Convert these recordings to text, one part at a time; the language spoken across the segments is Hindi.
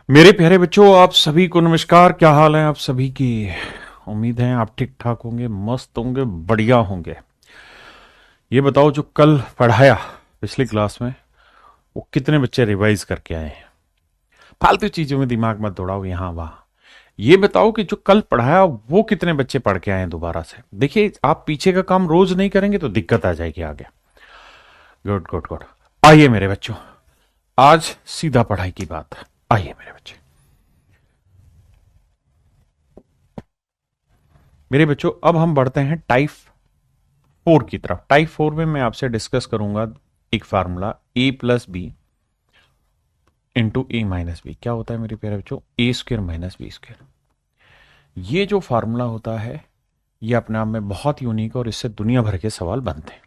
मेरे प्यारे बच्चों, आप सभी को नमस्कार। क्या हाल है आप सभी की? उम्मीद है आप ठीक ठाक होंगे, मस्त होंगे, बढ़िया होंगे। ये बताओ, जो कल पढ़ाया पिछली क्लास में, वो कितने बच्चे रिवाइज करके आए हैं? फालतू चीजों में दिमाग मत दौड़ाओ यहाँ वहां। ये बताओ कि जो कल पढ़ाया वो कितने बच्चे पढ़ के आए हैं दोबारा से। देखिए, आप पीछे का काम रोज नहीं करेंगे तो दिक्कत आ जाएगी आगे। Good good good. आइए मेरे बच्चों, आज सीधा पढ़ाई की बात। आइए मेरे बच्चे। मेरे बच्चों, अब हम बढ़ते हैं टाइप 4 की तरफ। टाइप 4 में मैं आपसे डिस्कस करूंगा एक फार्मूला, ए प्लस बी इंटू ए माइनस बी। क्या होता है मेरे प्यारे बच्चों? ए स्क्र माइनस बी स्क्र। ये जो फार्मूला होता है, ये अपने आप में बहुत यूनिक है और इससे दुनिया भर के सवाल बनते हैं।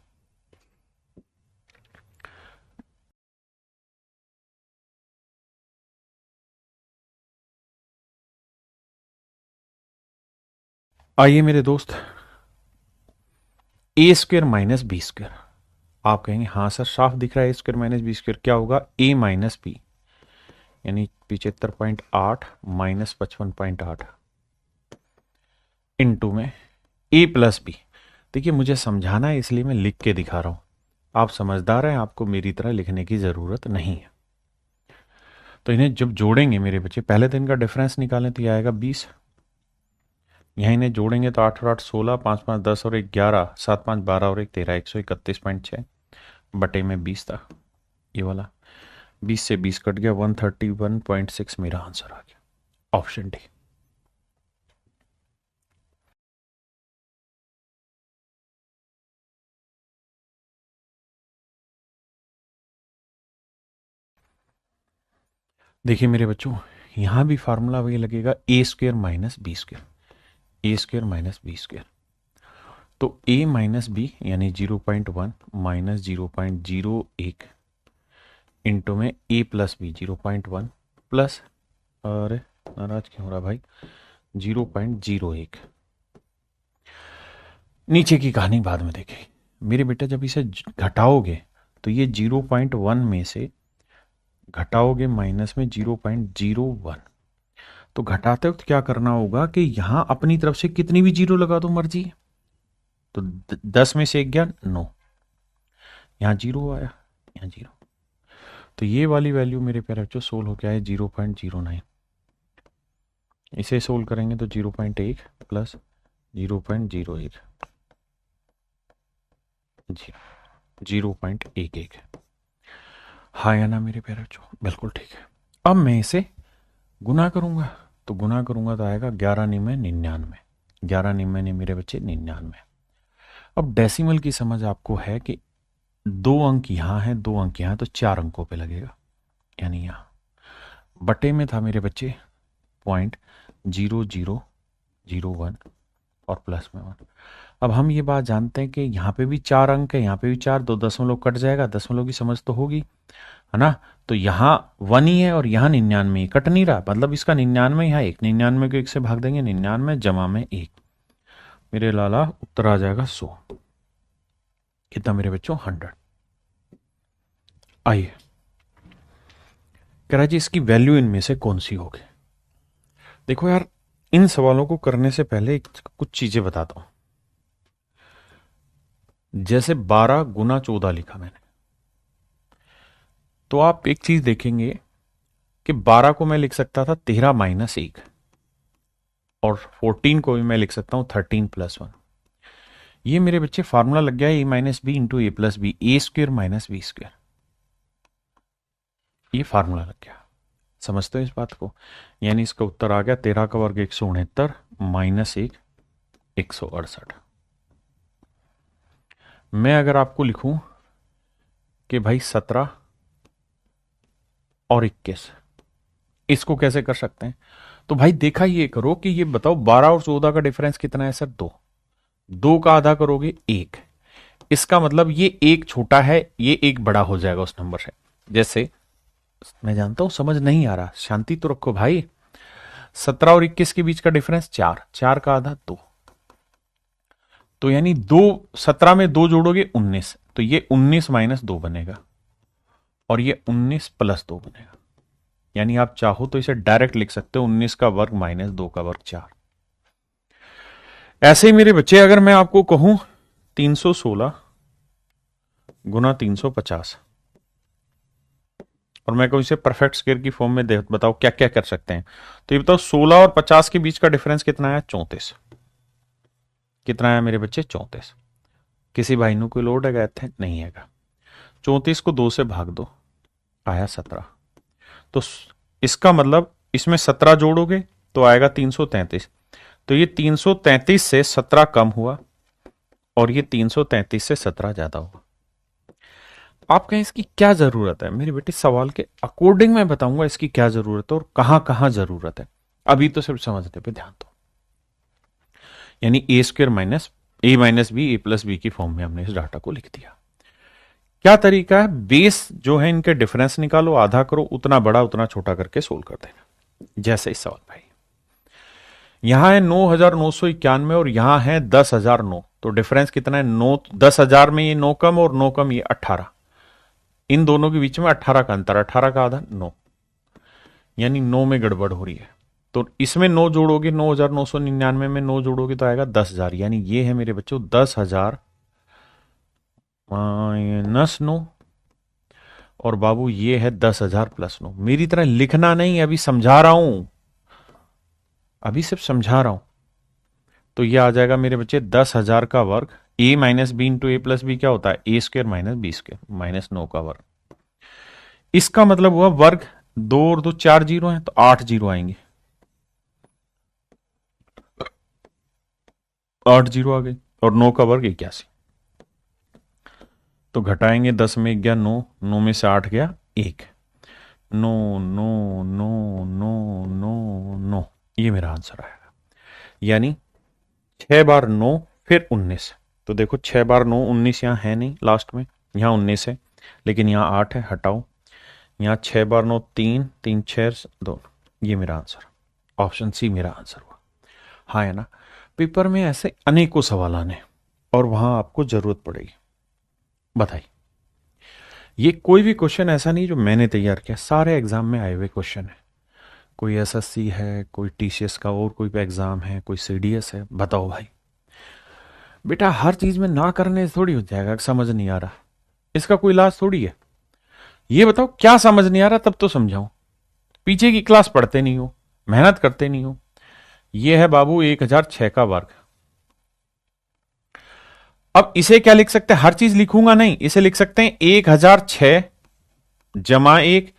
आइए मेरे दोस्त, ए स्क्र माइनस बी स्क्र। आप कहेंगे हाँ सर, साफ दिख रहा है A square minus B square. क्या होगा? ए माइनस बी, यानी 75.8 माइनस 55.8 इंटू में ए प्लस बी। देखिए, मुझे समझाना है इसलिए मैं लिख के दिखा रहा हूं। आप समझदार हैं, आपको मेरी तरह लिखने की जरूरत नहीं है। तो इन्हें जब जोड़ेंगे मेरे बच्चे, पहले दिन का डिफरेंस निकालें तो ये आएगा 20। यहाँ इन्हें जोड़ेंगे तो 8 और 8 16, 5 5 10 और 1 11, 7 5 12 और 1 13, 131.6 बटे में 20 था। ये वाला 20 से 20 कट गया, 131.6 मेरा आंसर आ गया, ऑप्शन डी। देखिए मेरे बच्चों, यहां भी फार्मूला वही लगेगा, ए स्क्र माइनस बी स्क्र। ए स्क्र माइनस बी स्क्र, तो ए माइनस बी यानी 0.1 माइनस 0.01 इंटू में ए प्लस बी 0.1 प्लस, अरे नाराज क्यों हो रहा भाई, 0.01। नीचे की कहानी बाद में देखें मेरे बेटा। जब इसे घटाओगे तो ये 0.1 में से घटाओगे माइनस में 0.01। तो घटाते वक्त क्या करना होगा कि यहां अपनी तरफ से कितनी भी जीरो लगा दो, मर्जी है। तो 10 में से 1 गया 9, यहां जीरो आया, यहां जीरो। तो ये वाली वैल्यू मेरे प्यारे बच्चों सोल्व हो गया है 0.09। इसे सोल्व करेंगे तो 0.1 प्लस 0.01, 0.11। हाँ या ना मेरे प्यारे बच्चों? बिल्कुल ठीक है। अब मैं इसे गुना करूंगा, तो गुना करूंगा तो आएगा 11 निमे 99। 11 निमे ने मेरे बच्चे 99। अब डेसिमल की समझ आपको है कि 2 अंक यहां है, 2 अंक यहां, तो 4 अंकों पे लगेगा। यानी यहां बटे में था मेरे बच्चे 0.0001 और प्लस में 1। अब हम ये बात जानते हैं कि यहाँ पे भी 4 अंक है, यहाँ पे भी 4, 2 दशमलव कट जाएगा, दशमलव की समझ तो होगी, है ना? तो यहाँ 1 ही है और यहाँ 99 कट नहीं रहा, मतलब इसका 99 यहाँ 1, 99 को 1 से भाग देंगे, 99 जमा में 1, मेरे लाला उत्तर आ जाएगा 100। कितना मेरे बच्चों? 100। आइए, कह रहा जी इसकी वैल्यू इनमें से कौन सी होगी। देखो यार, इन सवालों को करने से पहले कुछ चीजें बताता हूं। जैसे 12 गुना 14 लिखा मैंने, तो आप एक चीज देखेंगे कि 12 को मैं लिख सकता था 13 माइनस 1, और 14 को भी मैं लिख सकता हूं 13 प्लस 1। ये मेरे बच्चे फार्मूला लग गया ए माइनस बी इंटू ए प्लस बी, ए स्क्र माइनस बी स्क्र। ये फार्मूला लग गया, समझते हो इस बात को? यानी इसका उत्तर आ गया 13 का वर्ग 169 माइनस 1 168। मैं अगर आपको लिखूं कि भाई 17 और 21, इसको कैसे कर सकते हैं? तो भाई देखा ये करो कि ये बताओ 12 और 14 का डिफरेंस कितना है सर? 2। 2 का आधा करोगे 1, इसका मतलब ये एक छोटा है, ये एक बड़ा हो जाएगा उस नंबर से। जैसे, मैं जानता हूं समझ नहीं आ रहा, शांति तो रखो भाई। 17 और 21 के बीच का डिफरेंस 4, 4 का आधा 2, तो यानी 2, 17 में 2 जोड़ोगे 19, तो ये 19 माइनस 2 बनेगा और ये 19 प्लस 2 बनेगा। यानी आप चाहो तो इसे डायरेक्ट लिख सकते हो 19 का वर्ग माइनस 2 का वर्ग 4। ऐसे ही मेरे बच्चे अगर मैं आपको कहूं 316 गुना 350 और मैं कहूं इसे परफेक्ट स्क्वायर की फॉर्म में दे बताओ क्या क्या कर सकते हैं, तो ये बताओ 16 और 50 के बीच का डिफरेंस कितना है? 34। कितना है मेरे बच्चे? 34। किसी भाई ने कोई लोड है थे? नहीं है। 34 को 2 से भाग दो, आया 17। तो इसका मतलब इसमें 17 जोड़ोगे तो आएगा 333। तो ये 333 से 17 कम हुआ और ये 333 से 17 ज्यादा हुआ। आप कहें इसकी क्या जरूरत है? मेरी बेटी सवाल के अकॉर्डिंग मैं बताऊंगा इसकी क्या जरूरत है और कहां कहां जरूरत है। अभी तो सिर्फ समझने पे ध्यान दो। यानी ए स्क्र माइनस ए माइनस बी ए प्लस बी की फॉर्म में हमने इस डाटा को लिख दिया। क्या तरीका है? बेस जो है इनके डिफरेंस निकालो, आधा करो, उतना बड़ा उतना छोटा करके सोल्व कर देना। जैसे इस सवाल भाई यहां है 9,991 और यहां है 10,009, तो डिफरेंस कितना है? 9 10,000 में ये 9 कम और 9 कम ये 18। इन दोनों के बीच में 18 का अंतर, 18 का आधा 9, यानी 9 में गड़बड़ हो रही है। तो इसमें 9 जोड़ोगे, 9,999 में 9 जोड़ोगे तो आएगा 10,000। यानी ये है मेरे बच्चों 10,000 माइनस 9 और बाबू ये है 10,000 प्लस 9। मेरी तरह लिखना नहीं, अभी समझा रहा हूं, अभी सिर्फ समझा रहा हूं। तो ये आ जाएगा मेरे बच्चे 10,000 का वर्ग, A minus B into A plus B क्या होता है? A square minus B square minus 9 का वर्ग। इसका मतलब हुआ वर्ग, 2 और 2 4 जीरो हैं तो 8 जीरो आएंगे, 8 जीरो आ गई और 9 का वर्ग 81। तो घटाएंगे, 10 में गया 9, 9 में से 8 गया 1, 9 9 9 9 9 9, ये मेरा आंसर आएगा। यानी 6 बार 9 फिर 19। तो देखो 6 बार 9 19 यहां है नहीं, लास्ट में यहां 19 है लेकिन यहां 8 है, हटाओ। यहां 6 बार 9 3 3 6 2, ये मेरा आंसर, ऑप्शन सी मेरा आंसर हुआ। हाँ है ना? पेपर में ऐसे अनेकों सवाल आने और वहां आपको जरूरत पड़ेगी। बताइए, ये कोई भी क्वेश्चन ऐसा नहीं जो मैंने तैयार किया, सारे एग्जाम में आए हुए क्वेश्चन है। कोई एसएससी है, कोई टीसीएस का और कोई एग्जाम है, कोई सीडीएस है। बताओ भाई बेटा, हर चीज में ना करने से थोड़ी हो जाएगा। समझ नहीं आ रहा, इसका कोई इलाज थोड़ी है। ये बताओ क्या समझ नहीं आ रहा तब तो समझाऊं। पीछे की क्लास पढ़ते नहीं हो, मेहनत करते नहीं हो। ये है बाबू 1006 का वर्ग। अब इसे क्या लिख सकते हैं? हर चीज लिखूंगा नहीं, इसे लिख सकते हैं 1006 जमा 1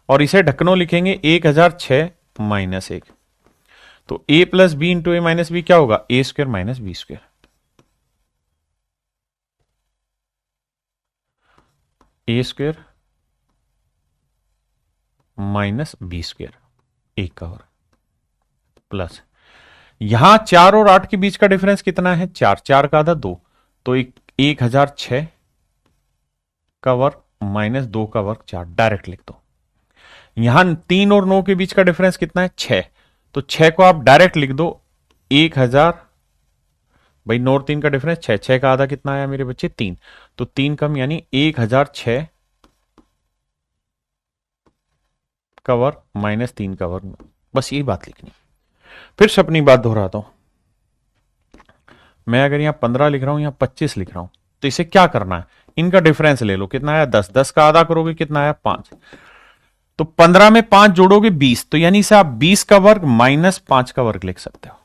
और इसे ढक्कनों लिखेंगे 1006 माइनस 1। तो a plus B into A minus B क्या होगा? ए स्क्र माइनस बी स्क्र। ए स्क्र माइनस बी स्क्र, एक का वर्ग, प्लस यहां 4 और 8 के बीच का डिफरेंस कितना है? 4, 4 का आधा 2, तो 1006 का वर्ग माइनस 2 का वर्ग 4, डायरेक्ट लिख दो। यहां 3 और 9 के बीच का डिफरेंस कितना है? 6, तो 6 को आप डायरेक्ट लिख दो 1000, भाई 9 और 3 का डिफरेंस 6, 6 का आधा कितना आया मेरे बच्चे? 3, तो 3 कम यानी 1006 का वर्ग माइनस 3 का वर्ग। बस यही बात लिखनी। फिर से अपनी बात दोहराता हूं, मैं अगर यहां 15 लिख रहा हूं, यहां 25 लिख रहा हूं, तो इसे क्या करना है? इनका डिफरेंस ले लो, कितना आया? 10, 10 का आधा करोगे कितना आया? 5, तो 15 में 5 जोड़ोगे 20, तो यानी इसे आप 20 का वर्ग माइनस 5 का वर्ग लिख सकते हो,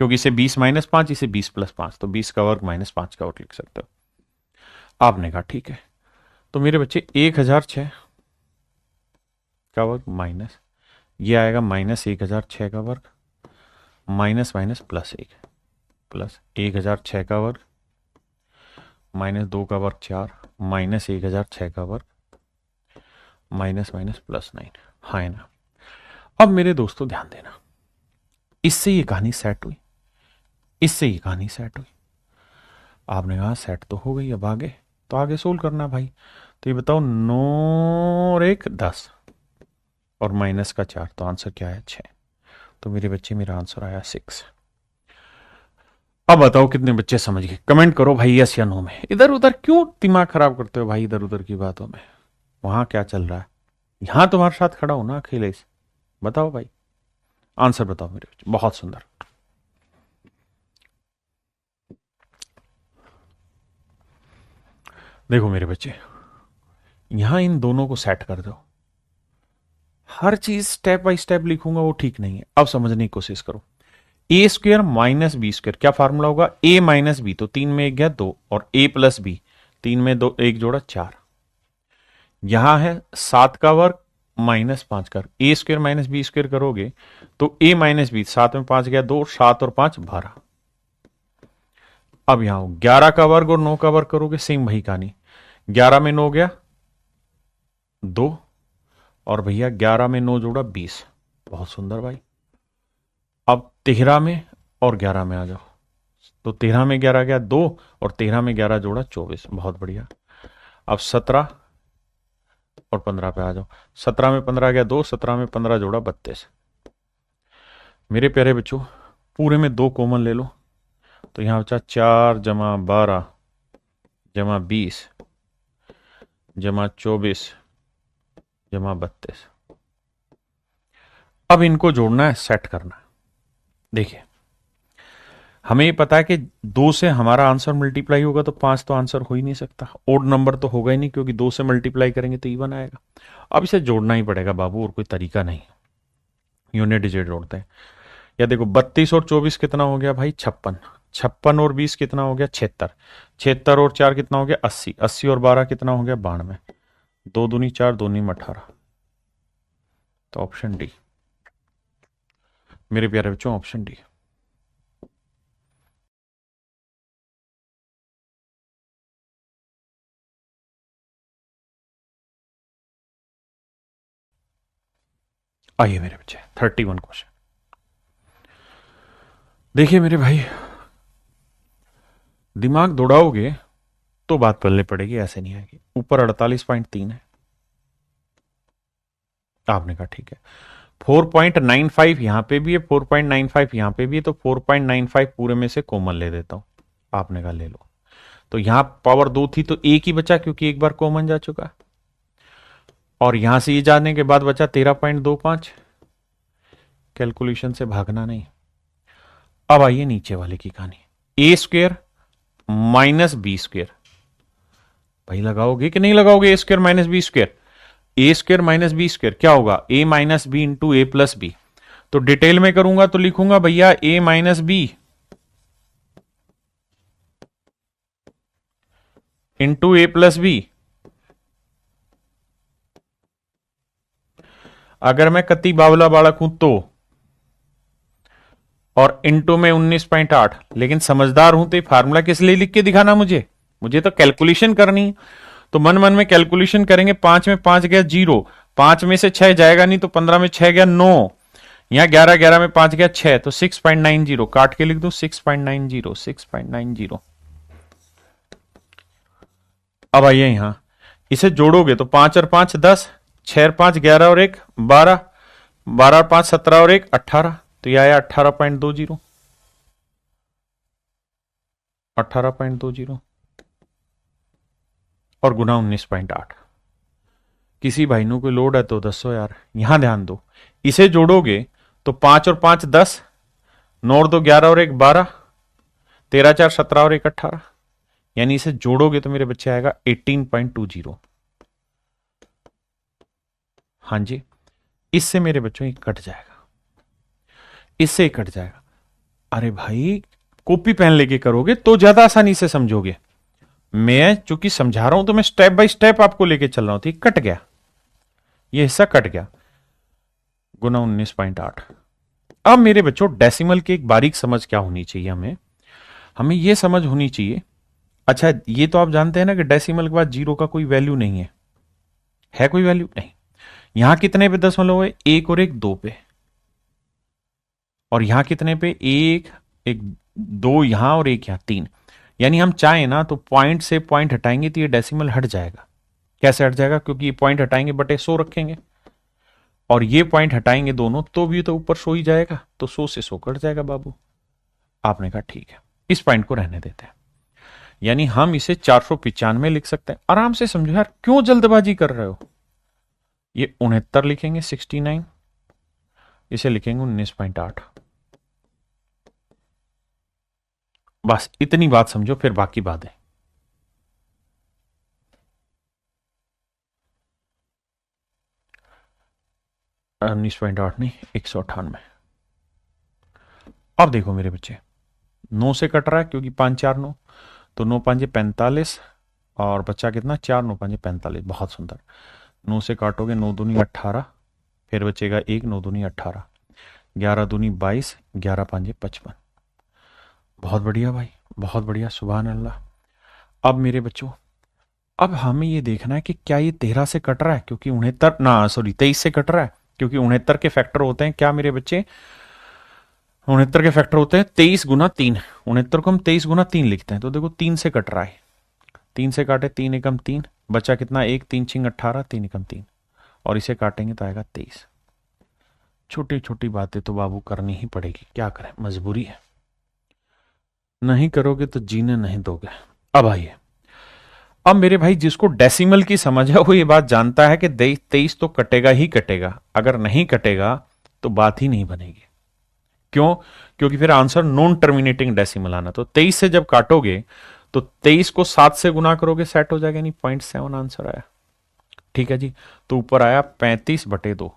क्योंकि इसे 20 माइनस 5, इसे 20 प्लस 5, तो 20 का वर्ग माइनस 5 का वर्ग लिख सकते हो। आपने कहा ठीक है। तो मेरे बच्चे 1006 का वर्ग माइनस, ये आएगा माइनस 1006 का वर्ग माइनस माइनस प्लस 1, प्लस 1006 का वर्ग माइनस 2 का वर्ग 4 माइनस 1006 का वर्ग माइनस माइनस प्लस 9। हाँ है ना? अब मेरे दोस्तों ध्यान देना, इससे ये कहानी सेट हुई, इससे ये कहानी सेट हुई। आपने कहा सेट तो हो गई, अब आगे तो आगे सोल्व करना भाई। तो ये बताओ 9 और 1 10 और माइनस का 4, तो आंसर क्या है? 6। तो मेरे बच्चे मेरा आंसर आया 6। अब बताओ कितने बच्चे समझ गए? कमेंट करो भाई यस या नो में। इधर उधर क्यों दिमाग खराब करते हो भाई, इधर उधर की बातों में। वहां क्या चल रहा है यहां तुम्हारे साथ खड़ा हूं ना अकेले से। बताओ भाई, आंसर बताओ मेरे बच्चे। बहुत सुंदर। देखो मेरे बच्चे, यहां इन दोनों को सेट कर दो। हर चीज स्टेप बाय स्टेप लिखूंगा वो ठीक नहीं है, अब समझने की कोशिश करो। ए स्क्वेयर माइनस बी स्क्वेयर, क्या फार्मूला होगा? ए माइनस बी, तो 3 में 1 गया 2, और ए प्लस बी, 3 में 2 1 जोड़ा 4। यहां है 7 का वर्ग माइनस 5 का। A square minus B square करोगे तो ए माइनस बी, 7 में 5 गया 2, 7 और 5 12। अब यहां 11 का वर्ग और 9 का वर्ग करोगे, सेम वही कहानी। 11 में 9 गया 2, और भैया 11 में 9 जोड़ा 20। बहुत सुंदर भाई। अब 13 में और 11 में आ जाओ, तो 13 में 11 गया 2, और 13 में 11 जोड़ा 24। बहुत बढ़िया। अब 17 और 15 पे आ जाओ। 17 में 15 गया 2, 17 में 15 जोड़ा 32। मेरे प्यारे बच्चों, पूरे में 2 कॉमन ले लो, तो यहां बचा 4 जमा 12 जमा 20 जमा 24 जमा 32। अब इनको जोड़ना है, सेट करना है। देखिए, हमें ये पता है कि 2 से हमारा आंसर मल्टीप्लाई होगा तो 5 तो आंसर हो ही नहीं सकता। ओड नंबर तो होगा ही नहीं, क्योंकि 2 से मल्टीप्लाई करेंगे तो इवन आएगा। अब इसे जोड़ना ही पड़ेगा बाबू, और कोई तरीका नहीं। यूनिट डिजिट जोड़ते हैं। या देखो, 32 और 24 कितना हो गया भाई? 56। 56 और 20 कितना हो गया? 76। 76 और 4 कितना हो गया? 80। 80 और 12 कितना हो गया? 92। 2 दूनी 4, 2 नी 18। तो ऑप्शन डी मेरे प्यारे बच्चों, ऑप्शन डी। आइए मेरे बच्चे, 31 क्वेश्चन। देखिए मेरे भाई, दिमाग दौड़ाओगे तो बात पलने पड़ेगी, ऐसे नहीं आएगी। ऊपर 48.3 है, आपने कहा ठीक है। 4.95 यहां पे भी है, 4.95 यहां पे भी है, तो 4.95 पूरे में से कॉमन ले देता हूं। आपने कहा ले लो। तो यहां पावर 2 थी तो एक ही बचा, क्योंकि एक बार कॉमन जा चुका। और यहां से ये जाने के बाद बचा 13.25। कैलकुलेशन से भागना नहीं। अब आइए नीचे वाले की कहानी। ए स्क्वेयर माइनस बी स्क्वेयर, भाई लगाओगे कि नहीं लगाओगे? ए स्क्वेयर माइनस बी स्क्वेयर, ए स्क्वेयर माइनस बी स्क्वेयर क्या होगा? ए माइनस बी इंटू ए प्लस बी। तो डिटेल में करूंगा तो लिखूंगा भैया a minus B into A plus B. अगर मैं कति बावला बालक हूं तो, और इंटू में 19.8, लेकिन समझदार हूं तो फार्मूला किस लिए लिख के दिखाना मुझे? मुझे तो कैलकुलेशन करनी। तो मन मन में कैलकुलेशन करेंगे। 5 में 5 गया 0, 5 में से 6 जाएगा नहीं, तो 15 में 6 गया 9, यहां 11, 11 में 5 गया 6, तो 6.90 काट के लिख दो। 6.90, 6.90। अब आइए यहां, इसे जोड़ोगे तो 5 और 5 10, 6 और 5 11 और 1 12, 12 और 5 17 और 1 18। तो यह आया 18.20, 18.20 और गुना 19.8। किसी भाई नु कोई लोड है तो दसो यार। यहां ध्यान दो, इसे जोड़ोगे तो 5 और 5 10, 9 और 2 11 और 1 12, 13 4 17 और 1 18। यानी इसे जोड़ोगे तो मेरे बच्चे आएगा 18.20। हाँ जी, इससे मेरे बच्चों ये कट जाएगा, इससे ही कट जाएगा। अरे भाई, कॉपी पेन लेके करोगे तो ज्यादा आसानी से समझोगे। मैं चूंकि समझा रहा हूं तो मैं स्टेप बाय स्टेप आपको लेके चल रहा हूं। ठीक, कट गया, ये हिस्सा कट गया। गुना 19.8। अब मेरे बच्चों, डेसिमल की एक बारीक समझ क्या होनी चाहिए? हमें हमें यह समझ होनी चाहिए। अच्छा, ये तो आप जानते हैं ना कि डेसिमल के बाद जीरो का कोई वैल्यू नहीं है। है कोई वैल्यू नहीं। यहां कितने पे दशमलव है? 1 और 1 2 पे। और यहां कितने पे? 1 1 2 यहां और 1 यहां 3। यानी हम चाहें ना तो पॉइंट से पॉइंट हटाएंगे तो ये डेसिमल हट जाएगा। कैसे हट जाएगा? क्योंकि ये पॉइंट हटाएंगे बटे 100 रखेंगे, और ये पॉइंट हटाएंगे दोनों तो भी तो ऊपर 100 ही जाएगा, तो 100 से 100 कट जाएगा बाबू। आपने कहा ठीक है, इस पॉइंट को रहने देते हैं। यानी हम इसे 495 लिख सकते हैं। आराम से समझो यार, क्यों जल्दबाजी कर रहे हो? ये 69 लिखेंगे, 69, इसे लिखेंगे 19.8। बस इतनी बात समझो, फिर बाकी बातें। 19.8 नहीं, 198। अब देखो मेरे बच्चे, 9 से कट रहा है क्योंकि 5 4 9, तो 9 5 45 और बच्चा कितना, 4 9 5 45। बहुत सुंदर। 9 से काटोगे, 9 दूनी 18, फिर बचेगा 1, 9 दूनी 18, 11 दूनी 22, 11 5 55। बहुत बढ़िया भाई, बहुत बढ़िया, सुभान अल्लाह। अब मेरे बच्चों, अब हमें ये देखना है कि क्या ये 13 से कट रहा है, क्योंकि 69 ना, सॉरी 23 से कट रहा है, क्योंकि 69 के फैक्टर होते हैं क्या मेरे बच्चे, 69 के फैक्टर होते हैं 23 गुना 3। 69 को हम 23 गुना 3 लिखते हैं, तो देखो 3 से कट रहा है। 3 से काटे, 3 एकम 3, बचा कितना, 1 3 छिंग 18, 3 एकम 3, और इसे काटेंगे तो आएगा 23। छोटी छोटी बातें तो बाबू करनी ही पड़ेगी, क्या करें, मजबूरी है। नहीं करोगे तो जीने नहीं दोगे। अब आइए, अब मेरे भाई जिसको डेसिमल की समझ है वो ये बात जानता है कि 23 तो कटेगा ही कटेगा, अगर नहीं कटेगा तो बात ही नहीं बनेगी। क्यों? क्योंकि फिर आंसर नॉन टर्मिनेटिंग डेसिमल आना। तो 23 से जब काटोगे तो 23 को 7 से गुना करोगे, सेट हो जाएगा, नहीं 0.7 आंसर आया। ठीक है जी, तो ऊपर आया 35/2।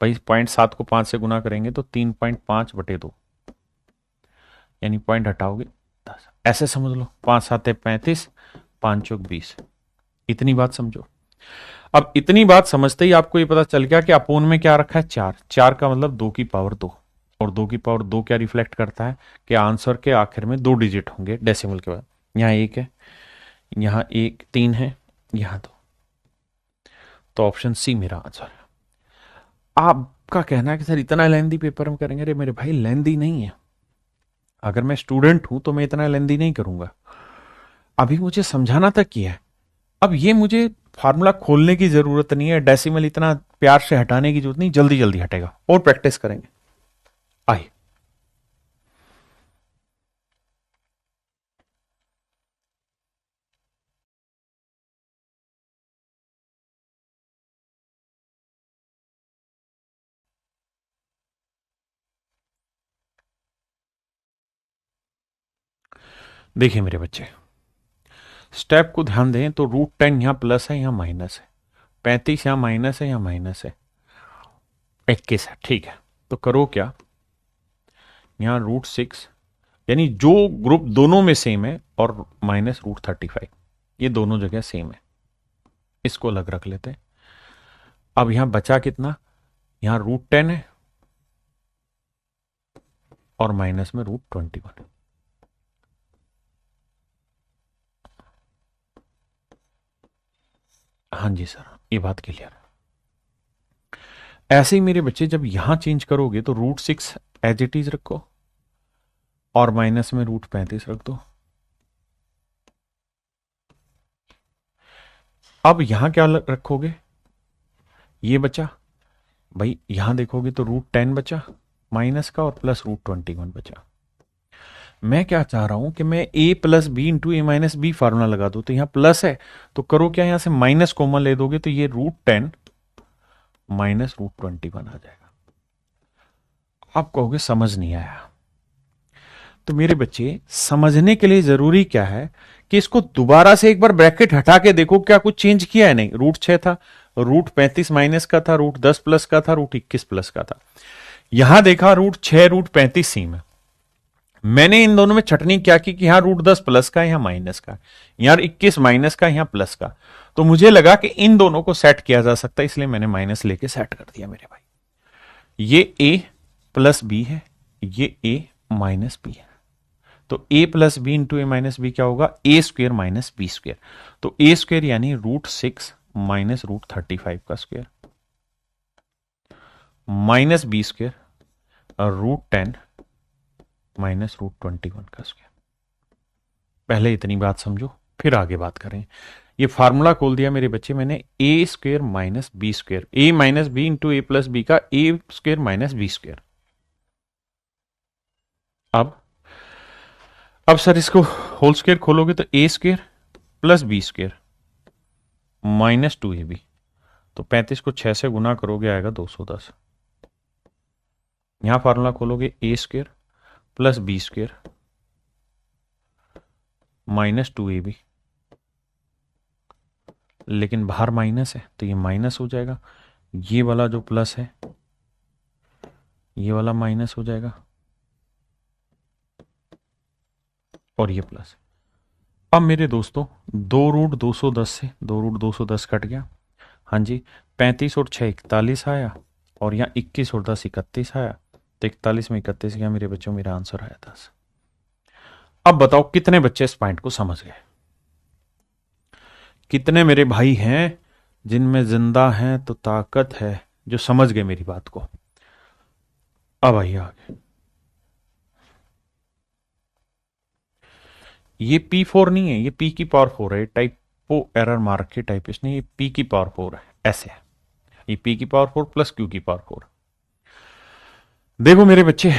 भाई 0.7 को 5 से गुना करेंगे तो 3.5/2, यानी पॉइंट हटाओगे 10। ऐसे समझ लो, 5 7 35, 5 चौक 20। इतनी बात समझो। अब इतनी बात समझते ही आपको ये पता चल गया कि अपोन में क्या रखा है, 4। 4 का मतलब 2 की पावर 2, और 2 की पावर 2 क्या रिफ्लेक्ट करता है कि आंसर के आखिर में 2 डिजिट होंगे डेसिमल के बाद। यहां 1 है, यहां 1 3 है, यहां 2, तो ऑप्शन सी मेरा आंसर है। आपका कहना है कि सर इतना लेंदी पेपर में करेंगे, अरे मेरे भाई लेंदी नहीं है। अगर मैं स्टूडेंट हूं तो मैं इतना लेंदी नहीं करूंगा। अभी मुझे समझाना तक किया है। अब ये मुझे फार्मूला खोलने की जरूरत नहीं है, डेसिमल इतना प्यार से हटाने की जरूरत नहीं, जल्दी जल्दी हटेगा, और प्रैक्टिस करेंगे। आइए, देखिए मेरे बच्चे, स्टेप को ध्यान दें तो √10 यहां प्लस है, यहां माइनस है, 35 यहां माइनस है, यहां माइनस है, 21 है। ठीक है, तो करो क्या, यहां √6, यानी जो ग्रुप दोनों में सेम है, और माइनस √35, ये दोनों जगह सेम है, इसको अलग रख लेते हैं। अब यहां बचा कितना, यहां √10 है और माइनस में √21। हाँ जी सर, ये बात क्लियर है। ऐसे ही मेरे बच्चे जब यहां चेंज करोगे तो √6 एज इट इज रखो, और माइनस में √35 रख दो। अब यहां क्या रखोगे, ये बचा, भाई यहां देखोगे तो √10 बचा माइनस का, और प्लस √21 बचा। मैं क्या चाह रहा हूं कि मैं a plus B into A minus B formula लगा दूं, तो यहां प्लस है, तो करो क्या, यहां से माइनस कॉमन ले दोगे तो ये √10 माइनस √21 आ जाएगा। आप कहोगे समझ नहीं आया, तो मेरे बच्चे समझने के लिए जरूरी क्या है कि इसको दोबारा से एक बार ब्रैकेट हटा के देखो क्या कुछ चेंज किया है। नहीं, √6 था, √35 माइनस का था, √10 प्लस का था, √21 प्लस का था। यहां देखा √6 √35 सेम है। मैंने इन दोनों में छटनी क्या की कि यहां √10 प्लस का, यहां माइनस का, यहां 21 माइनस का, यहां प्लस का, तो मुझे लगा कि इन दोनों को सेट किया जा सकता है, इसलिए मैंने माइनस लेके सेट कर दिया मेरे भाई। ये a प्लस बी है, ये a माइनस बी है, तो a plus B into A minus B क्या होगा, a square minus B square. तो a स्क्वेयर यानी √6 माइनस √35 का square, minus B square √10 minus √21 का स्क्वायर। पहले इतनी बात समझो, फिर आगे बात करें। ये फार्मूला खोल दिया मेरे बच्चे मैंने, A square minus B square, A minus B into A plus B का A square minus B square. अब सर इसको होल स्क्वेयर खोलोगे तो A square plus B square minus 2ab, तो 35 को 6 से गुना करोगे आएगा 210। यहां फार्मूला खोलोगे A square plus B square minus 2ab, लेकिन बाहर माइनस है तो ये माइनस हो जाएगा, ये वाला जो प्लस है ये वाला माइनस हो जाएगा और ये प्लस। अब मेरे दोस्तों 2√210 से 2√210 कट गया। हाँ जी, 35 और 6 41 आया और यहाँ 21 और 10 31 आया, तो 41 में 31 गया मेरे बच्चों, मेरा आंसर आया 10। अब बताओ कितने बच्चे इस पॉइंट को समझ गए? कितने मेरे भाई हैं जिनमें जिंदा हैं तो ताकत है, जो समझ गए मेरी बात को? अब आइए आगे। ये P4 नहीं है, ये P की पावर 4 है, टाइपो एरर मार्क के टाइपिस्ट ने, ये P की पावर 4 है, ऐसे है, ये P की पावर 4 प्लस Q की पावर 4। देखो मेरे बच्चे,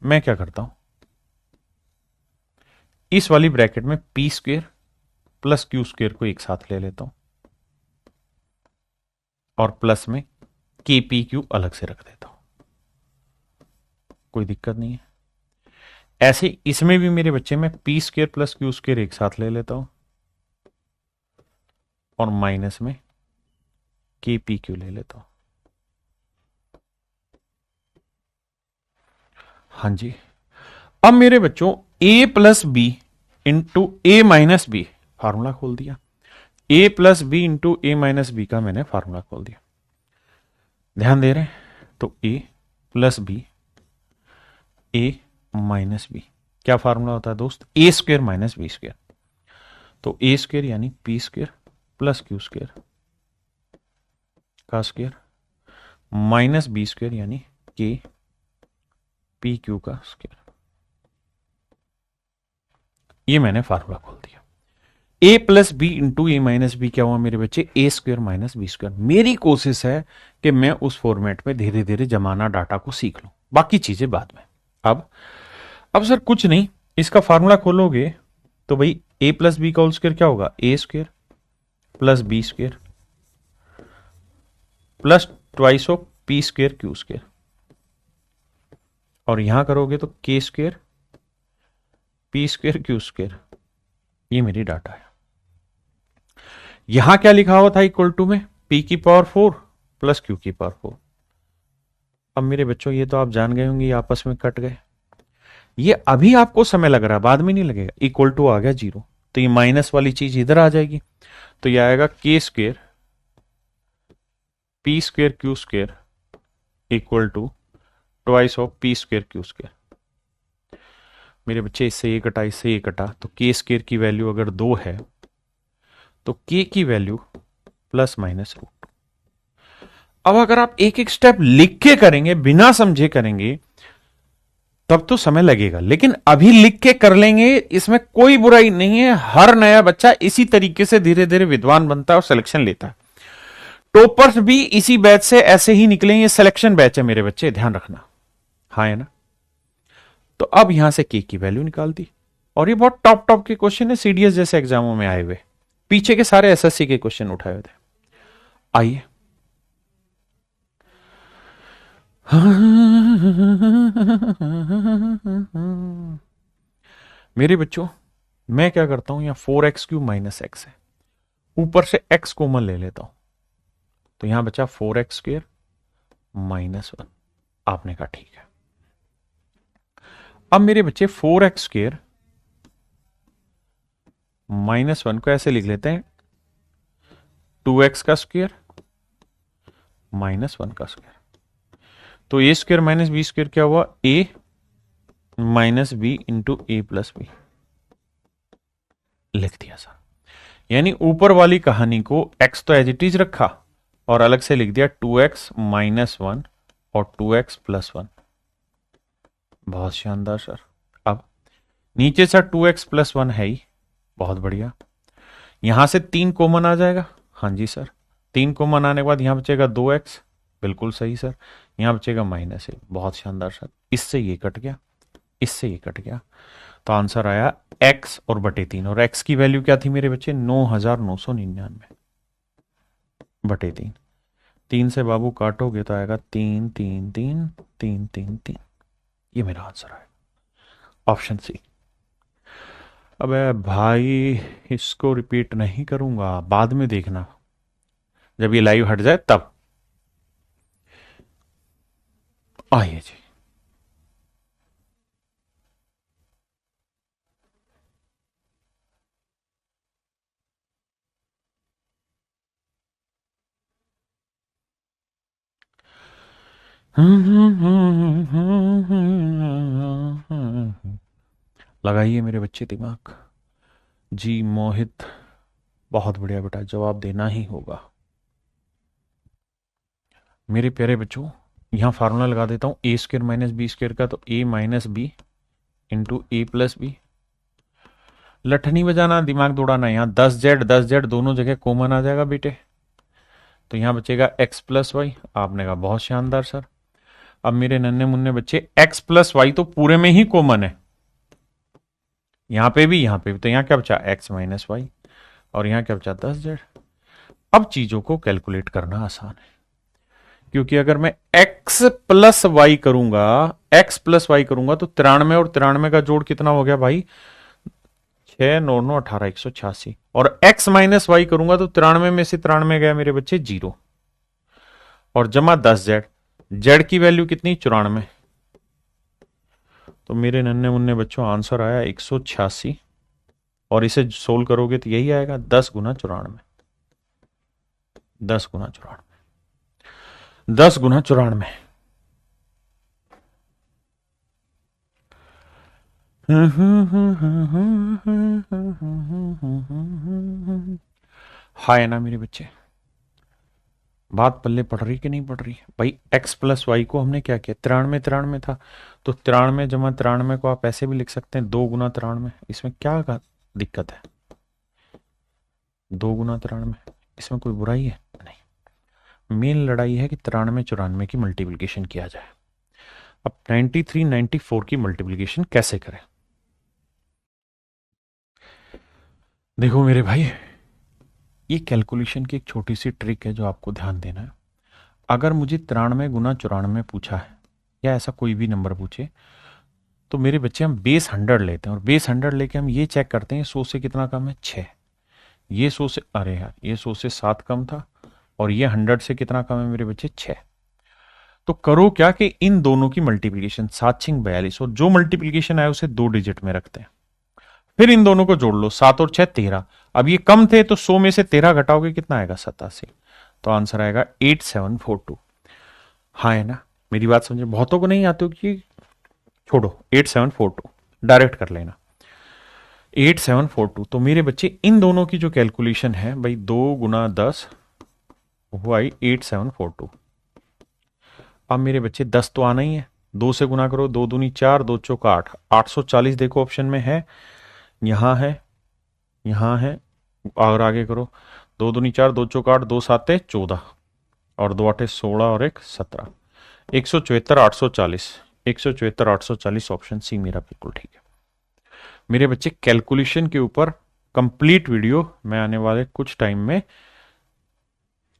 मैं क्या करता हूं, इस वाली ब्रैकेट में P square plus Q square को एक साथ ले लेता हूं और प्लस में KPQ अलग से रख देता हूं, कोई दिक्कत नहीं है। ऐसे इसमें भी मेरे बच्चे में P square plus Q square एक साथ ले लेता हूं और माइनस में KPQ ले लेता हूं। हाँ जी, अब मेरे बच्चों A plus B into A minus B formula खोल दिया, A plus B into A minus B का मैंने फार्मूला खोल दिया। ध्यान दे रहे हैं? तो A plus B A minus B, क्या फार्मूला होता है दोस्त? A square minus B square. तो ए स्क्वेयर यानी P square plus Q square का स्क्वेयर माइनस बी स्क्वेयर यानी के पी क्यू का स्क्वेयर। ये मैंने फार्मूला खोल दिया। ए प्लस बी इंटू ए माइनस बी क्या हुआ मेरे बच्चे? ए स्क्वेयर माइनस बी स्क्वेयर। मेरी कोशिश है कि मैं उस फॉर्मेट में धीरे धीरे जमाना डाटा को सीख लूं, बाकी चीजें बाद में। अब सर कुछ नहीं, इसका फार्मूला खोलोगे तो भाई ए प्लस बी का होल स्क्वायर क्या होगा? ए square plus B square plus twice of P square Q square, और यहां करोगे तो के square P square Q square. ये मेरी डाटा है। यहां क्या लिखा हुआ था इक्वल टू में? पी की पावर 4 प्लस क्यू की पावर 4। अब मेरे बच्चों ये तो आप जान गए होंगे, आपस में कट गए। ये अभी आपको समय लग रहा है, बाद में नहीं लगेगा। इक्वल टू आ गया 0, तो ये माइनस वाली चीज इधर आ जाएगी, तो ये आएगा K square P square Q square equal to twice of P square Q square. मेरे बच्चे इससे ये कटा, इससे ये कटा, तो के स्क्वेयर की वैल्यू अगर 2 है तो के की वैल्यू प्लस माइनस रूट। अब अगर आप एक एक स्टेप लिख के करेंगे, बिना समझे करेंगे, तब तो समय लगेगा, लेकिन अभी लिख के कर लेंगे, इसमें कोई बुराई नहीं है। हर नया बच्चा इसी तरीके से धीरे धीरे विद्वान बनता है और सिलेक्शन लेता है। टॉपर्स भी इसी बैच से ऐसे ही निकलेंगे। सिलेक्शन बैच है मेरे बच्चे, ध्यान रखना। हाँ है ना? तो अब यहां से के की वैल्यू निकाल दी, और ये बहुत टॉप के क्वेश्चन है, सीडीएस जैसे एग्जामों में आए हुए। पीछे के सारे एसएससी के क्वेश्चन उठाए हुए थे। आइए मेरे बच्चों, मैं क्या करता हूं, यहां 4x³ माइनस एक्स है, ऊपर से x कॉमन ले लेता हूं, तो यहां बचा 4x² माइनस 1। आपने कहा ठीक है। अब मेरे बच्चे 4x² माइनस 1 को ऐसे लिख लेते हैं, 2x का स्क्वायर माइनस 1 का स्क्वायर। तो A square minus b square क्या हुआ? ए माइनस बी इंटू ए प्लस बी लिख दिया सर। यानी ऊपर वाली कहानी को x तो एज इट इज रखा और अलग से लिख दिया 2x माइनस 1 और 2x प्लस 1। बहुत शानदार सर। अब नीचे से 2x प्लस 1 है ही, बहुत बढ़िया। यहां से 3 कॉमन आ जाएगा। हाँ जी सर, 3 कॉमन आने के बाद यहां बचेगा 2x, बिल्कुल सही सर। यहां बचेगा माइनस 1, बहुत शानदार सर। इससे ये कट गया, इससे ये कट गया, तो आंसर आया x और बटे 3। और x की वैल्यू क्या थी मेरे बच्चे? 9,999 बटे 3। 3 से बाबू काटोगे तो आएगा 3 3 3 3 3 3। ये मेरा आंसर है, ऑप्शन सी। अबे भाई, इसको रिपीट नहीं करूंगा, बाद में देखना जब ये लाइव हट जाए तब। आइए जी। लगाइए मेरे बच्चे दिमाग। जी मोहित, बहुत बढ़िया बेटा, जवाब देना ही होगा। मेरे प्यारे बच्चों, यहां फार्मूला लगा देता हूं, ए स्क्र माइनस बी स्क्र का, तो A minus B into A plus B. लठनी बजाना, दिमाग दौड़ाना। यहाँ 10 जेड दोनों जगह कॉमन आ जाएगा बेटे, तो यहां बचेगा एक्स प्लस वाई। आपने कहा बहुत शानदार सर। अब मेरे नन्हे मुन्ने बच्चे, एक्स प्लस वाई तो पूरे में ही कॉमन है, यहां पे भी यहां पे भी, तो यहां क्या बचा, एक्स माइनस वाई, और यहां क्या बचा, 10 जेड। अब चीजों को कैलकुलेट करना आसान है, क्योंकि अगर मैं x प्लस वाई करूंगा, x प्लस वाई करूंगा, तो 93 और 93 का जोड़ कितना हो गया भाई, 6 9 9 18 186। और x माइनस वाई करूंगा तो 93 में से 93 गया मेरे बच्चे 0, और जमा 10 जेड। जेड की वैल्यू कितनी, 94। तो मेरे नन्हे मुन्ने बच्चों आंसर आया 186, और इसे सोल्व करोगे तो यही आएगा, 10 गुना 94। 10 गुना 94, 10 गुना 94। हाय ना मेरे बच्चे, बात पल्ले पड़ रही कि नहीं पड़ रही भाई। x प्लस वाई को हमने क्या किया, 93 93 था, तो 93 जमा 93 को आप ऐसे भी लिख सकते हैं, 2 गुना 93। इसमें क्या दिक्कत है, 2 गुना 93, इसमें कोई बुराई है नहीं। मेन लड़ाई है कि 93 94 की मल्टीप्लिकेशन किया जाए। अब 93 94 की मल्टीप्लिकेशन कैसे करें, देखो मेरे भाई, ये कैलकुलेशन की एक छोटी सी ट्रिक है जो आपको ध्यान देना है। अगर मुझे 93 गुना 94 पूछा है, या ऐसा कोई भी नंबर पूछे, तो मेरे बच्चे हम बेस 100 लेते हैं, और बेस 100 लेके हम ये चेक करते हैं 100 से कितना कम है, 6। ये 100 से, अरे यार ये 100 से 7 कम था, और ये 100 से कितना कम है मेरे बच्चे, 6। तो करो क्या कि इन दोनों की मल्टीप्लीकेशन, 7 6 42, और जो मल्टीप्लीकेशन आए उसे 2 डिजिट में रखते हैं। फिर इन दोनों को जोड़ लो, 7 और 6 13। अब ये कम थे तो 100 में से 13 घटाओगे, कितना आएगा, 87। तो आंसर आएगा 8742। हाँ है ना, मेरी बात समझे, बहुतों को नहीं आते हो कि छोड़ो, 8742 डायरेक्ट कर लेना, 8742। तो मेरे बच्चे इन दोनों की जो कैलकुलेशन है भाई, 2 गुना 10 हुआ 8742। अब मेरे बच्चे 10 तो आना ही है, 2 से गुना करो, 2 दूनी 4, 2 चौका 8, 840 देखो ऑप्शन में है, यहां है, यहां है, और आगे करो, 2 दूनी 4, 2 चौका 8, 2 7 14, और 2 8 16, और 1 17, 174 840, 174 840, ऑप्शन सी मेरा बिल्कुल ठीक है। मेरे बच्चे कैलकुलेशन के ऊपर कंप्लीट वीडियो मैं आने वाले कुछ टाइम में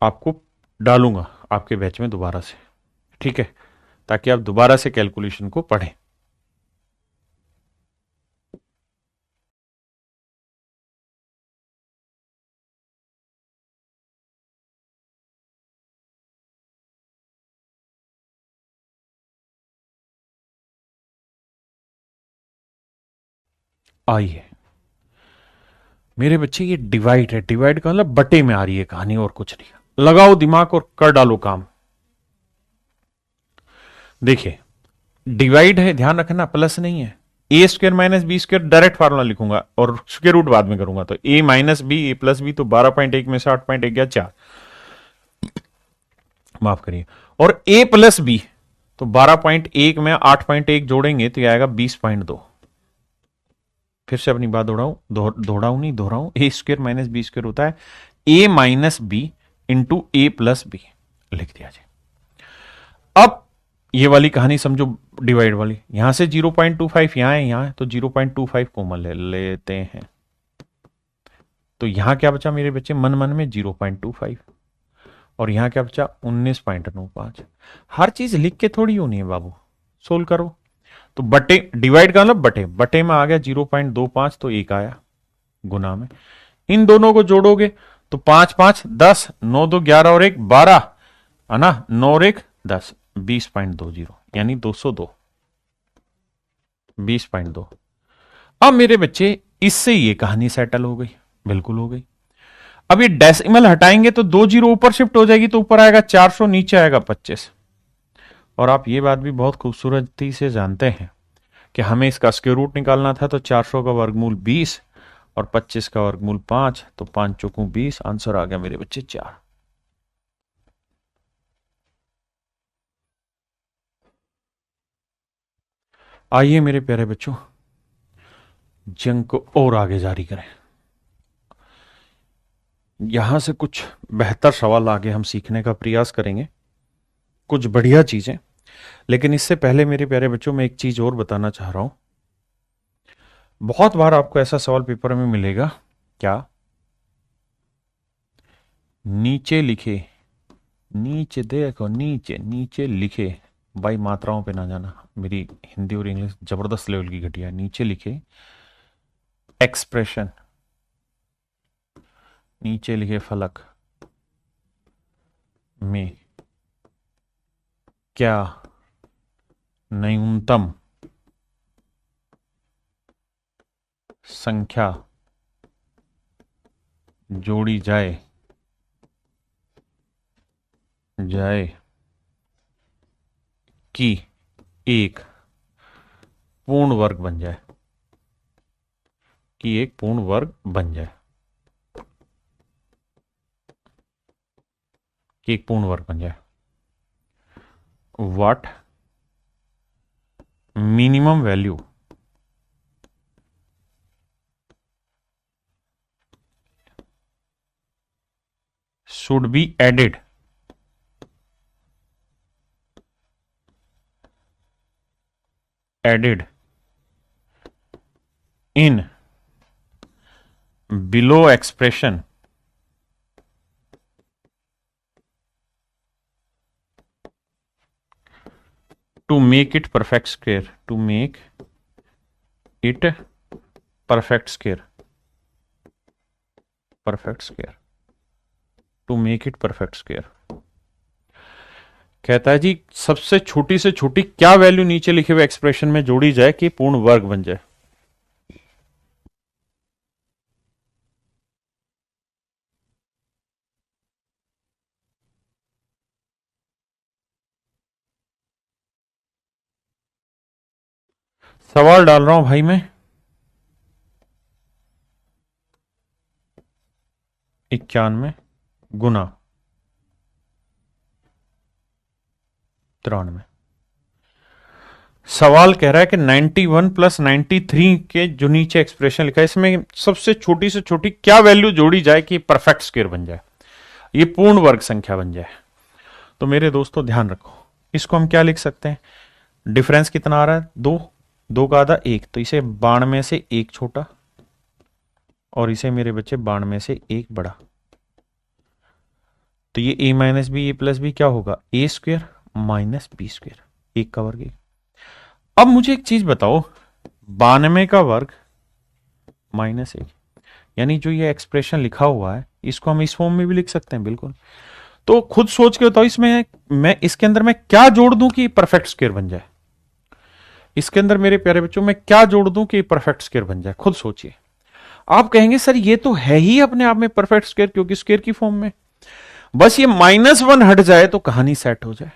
आपको डालूंगा आपके बैच में दोबारा से, ठीक है, ताकि आप दोबारा से कैलकुलेशन को पढ़ें। आइए मेरे बच्चे, ये डिवाइड है, डिवाइड का मतलब बटे में आ रही है कहानी, और कुछ नहीं। लगाओ दिमाग और कर डालो काम। देखिए डिवाइड है, ध्यान रखना प्लस नहीं है। A square minus B square direct formula लिखूंगा, और स्क्र रूट बाद में करूंगा, तो A minus B A plus B, तो 12.1 में से 8.1 गया 4, माफ करिए, और ए प्लस बी, तो 12.1 में 8.1 जोड़ेंगे तो यह आएगा 20.2। फिर से अपनी बात दोहराऊं नहीं दोहराऊं, ए स्क्र माइनस बी स्क्र होता है ए माइनस बी इंटू ए प्लस बी, लिख दिया जी। अब ये वाली कहानी समझो, डिवाइड वाली, यहां से 0.25 यहां है, यहां है, तो 0.25 कॉमन ले लेते हैं, तो यहां क्या बचा मेरे बच्चे, मन मन में 0.25, और यहां क्या बचा 19.95। हर चीज लिख के थोड़ी होनी है बाबू, सोल्व करो। तो बटे डिवाइड का मतलब बटे, बटे में आ गया 0.25 तो एक आया, गुना में इन दोनों को जोड़ोगे तो 5 5 10, 9 2 11 और 1 12 है ना, 9 और 1 10, 20.20 यानी 202, 20.2। अब मेरे बच्चे इससे ये कहानी सेटल हो गई, बिल्कुल हो गई। अब ये डेसिमल हटाएंगे तो 2 जीरो ऊपर शिफ्ट हो जाएगी, तो ऊपर आएगा 400, नीचे आएगा 25। और आप ये बात भी बहुत खूबसूरती से जानते हैं कि हमें इसका स्क्वायर रूट निकालना था, तो 400 का वर्गमूल 20 और 25 का वर्गमूल 5, तो 5 चौकू 20, आंसर आ गया मेरे बच्चे 4। आइए मेरे प्यारे बच्चों, जंग को और आगे जारी करें। यहां से कुछ बेहतर सवाल आगे हम सीखने का प्रयास करेंगे, कुछ बढ़िया चीजें। लेकिन इससे पहले मेरे प्यारे बच्चों, मैं एक चीज और बताना चाह रहा हूं। बहुत बार आपको ऐसा सवाल पेपर में मिलेगा, क्या नीचे लिखे, नीचे देखो, नीचे नीचे लिखे, भाई मात्राओं पे ना जाना, मेरी हिंदी और इंग्लिश जबरदस्त लेवल की घटिया है। नीचे लिखे एक्सप्रेशन, नीचे लिखे फलक में क्या न्यूनतम संख्या जोड़ी जाए जाए कि एक पूर्ण वर्ग बन जाए, कि एक पूर्ण वर्ग बन जाए, कि एक पूर्ण वर्ग बन जाए। What minimum value should be added in below expression to make it perfect square, to make it perfect square, perfect square, to make it perfect square। कहता है जी सबसे छोटी से छोटी क्या वैल्यू नीचे लिखे हुए एक्सप्रेशन में जोड़ी जाए कि पूर्ण वर्ग बन जाए। सवाल डाल रहा हूं भाई मैं, 91 गुना 93। सवाल कह रहा है कि 91 प्लस 93 के जो नीचे एक्सप्रेशन लिखा है इसमें सबसे छोटी से छोटी क्या वैल्यू जोड़ी जाए कि परफेक्ट स्क्वायर बन जाए, ये पूर्ण वर्ग संख्या बन जाए। तो मेरे दोस्तों ध्यान रखो, इसको हम क्या लिख सकते हैं, डिफरेंस कितना आ रहा है, 2, 2 का आधा 1, तो इसे 92 से 1 छोटा और इसे मेरे बच्चे 92 से 1 बड़ा, तो ये a minus B A plus B क्या होगा, ए स्क्वायर माइनस बी स्क्वायर, 1 का वर्ग 1। अब मुझे एक चीज बताओ, 92 का वर्ग माइनस 1, यानी जो ये एक्सप्रेशन लिखा हुआ है इसको हम इस फॉर्म में भी लिख सकते हैं, बिल्कुल। तो खुद सोच के बताओ इसमें मैं इसके अंदर मैं क्या जोड़ दूं कि परफेक्ट स्क्वायर बन जाए, इसके अंदर मेरे प्यारे बच्चों मैं क्या जोड़ दूं कि परफेक्ट स्क्वायर बन जाए, खुद सोचिए। आप कहेंगे सर ये तो है ही अपने आप में परफेक्ट स्क्वायर, क्योंकि स्क्वायर की फॉर्म में, बस ये -1 हट जाए तो कहानी सेट हो जाए।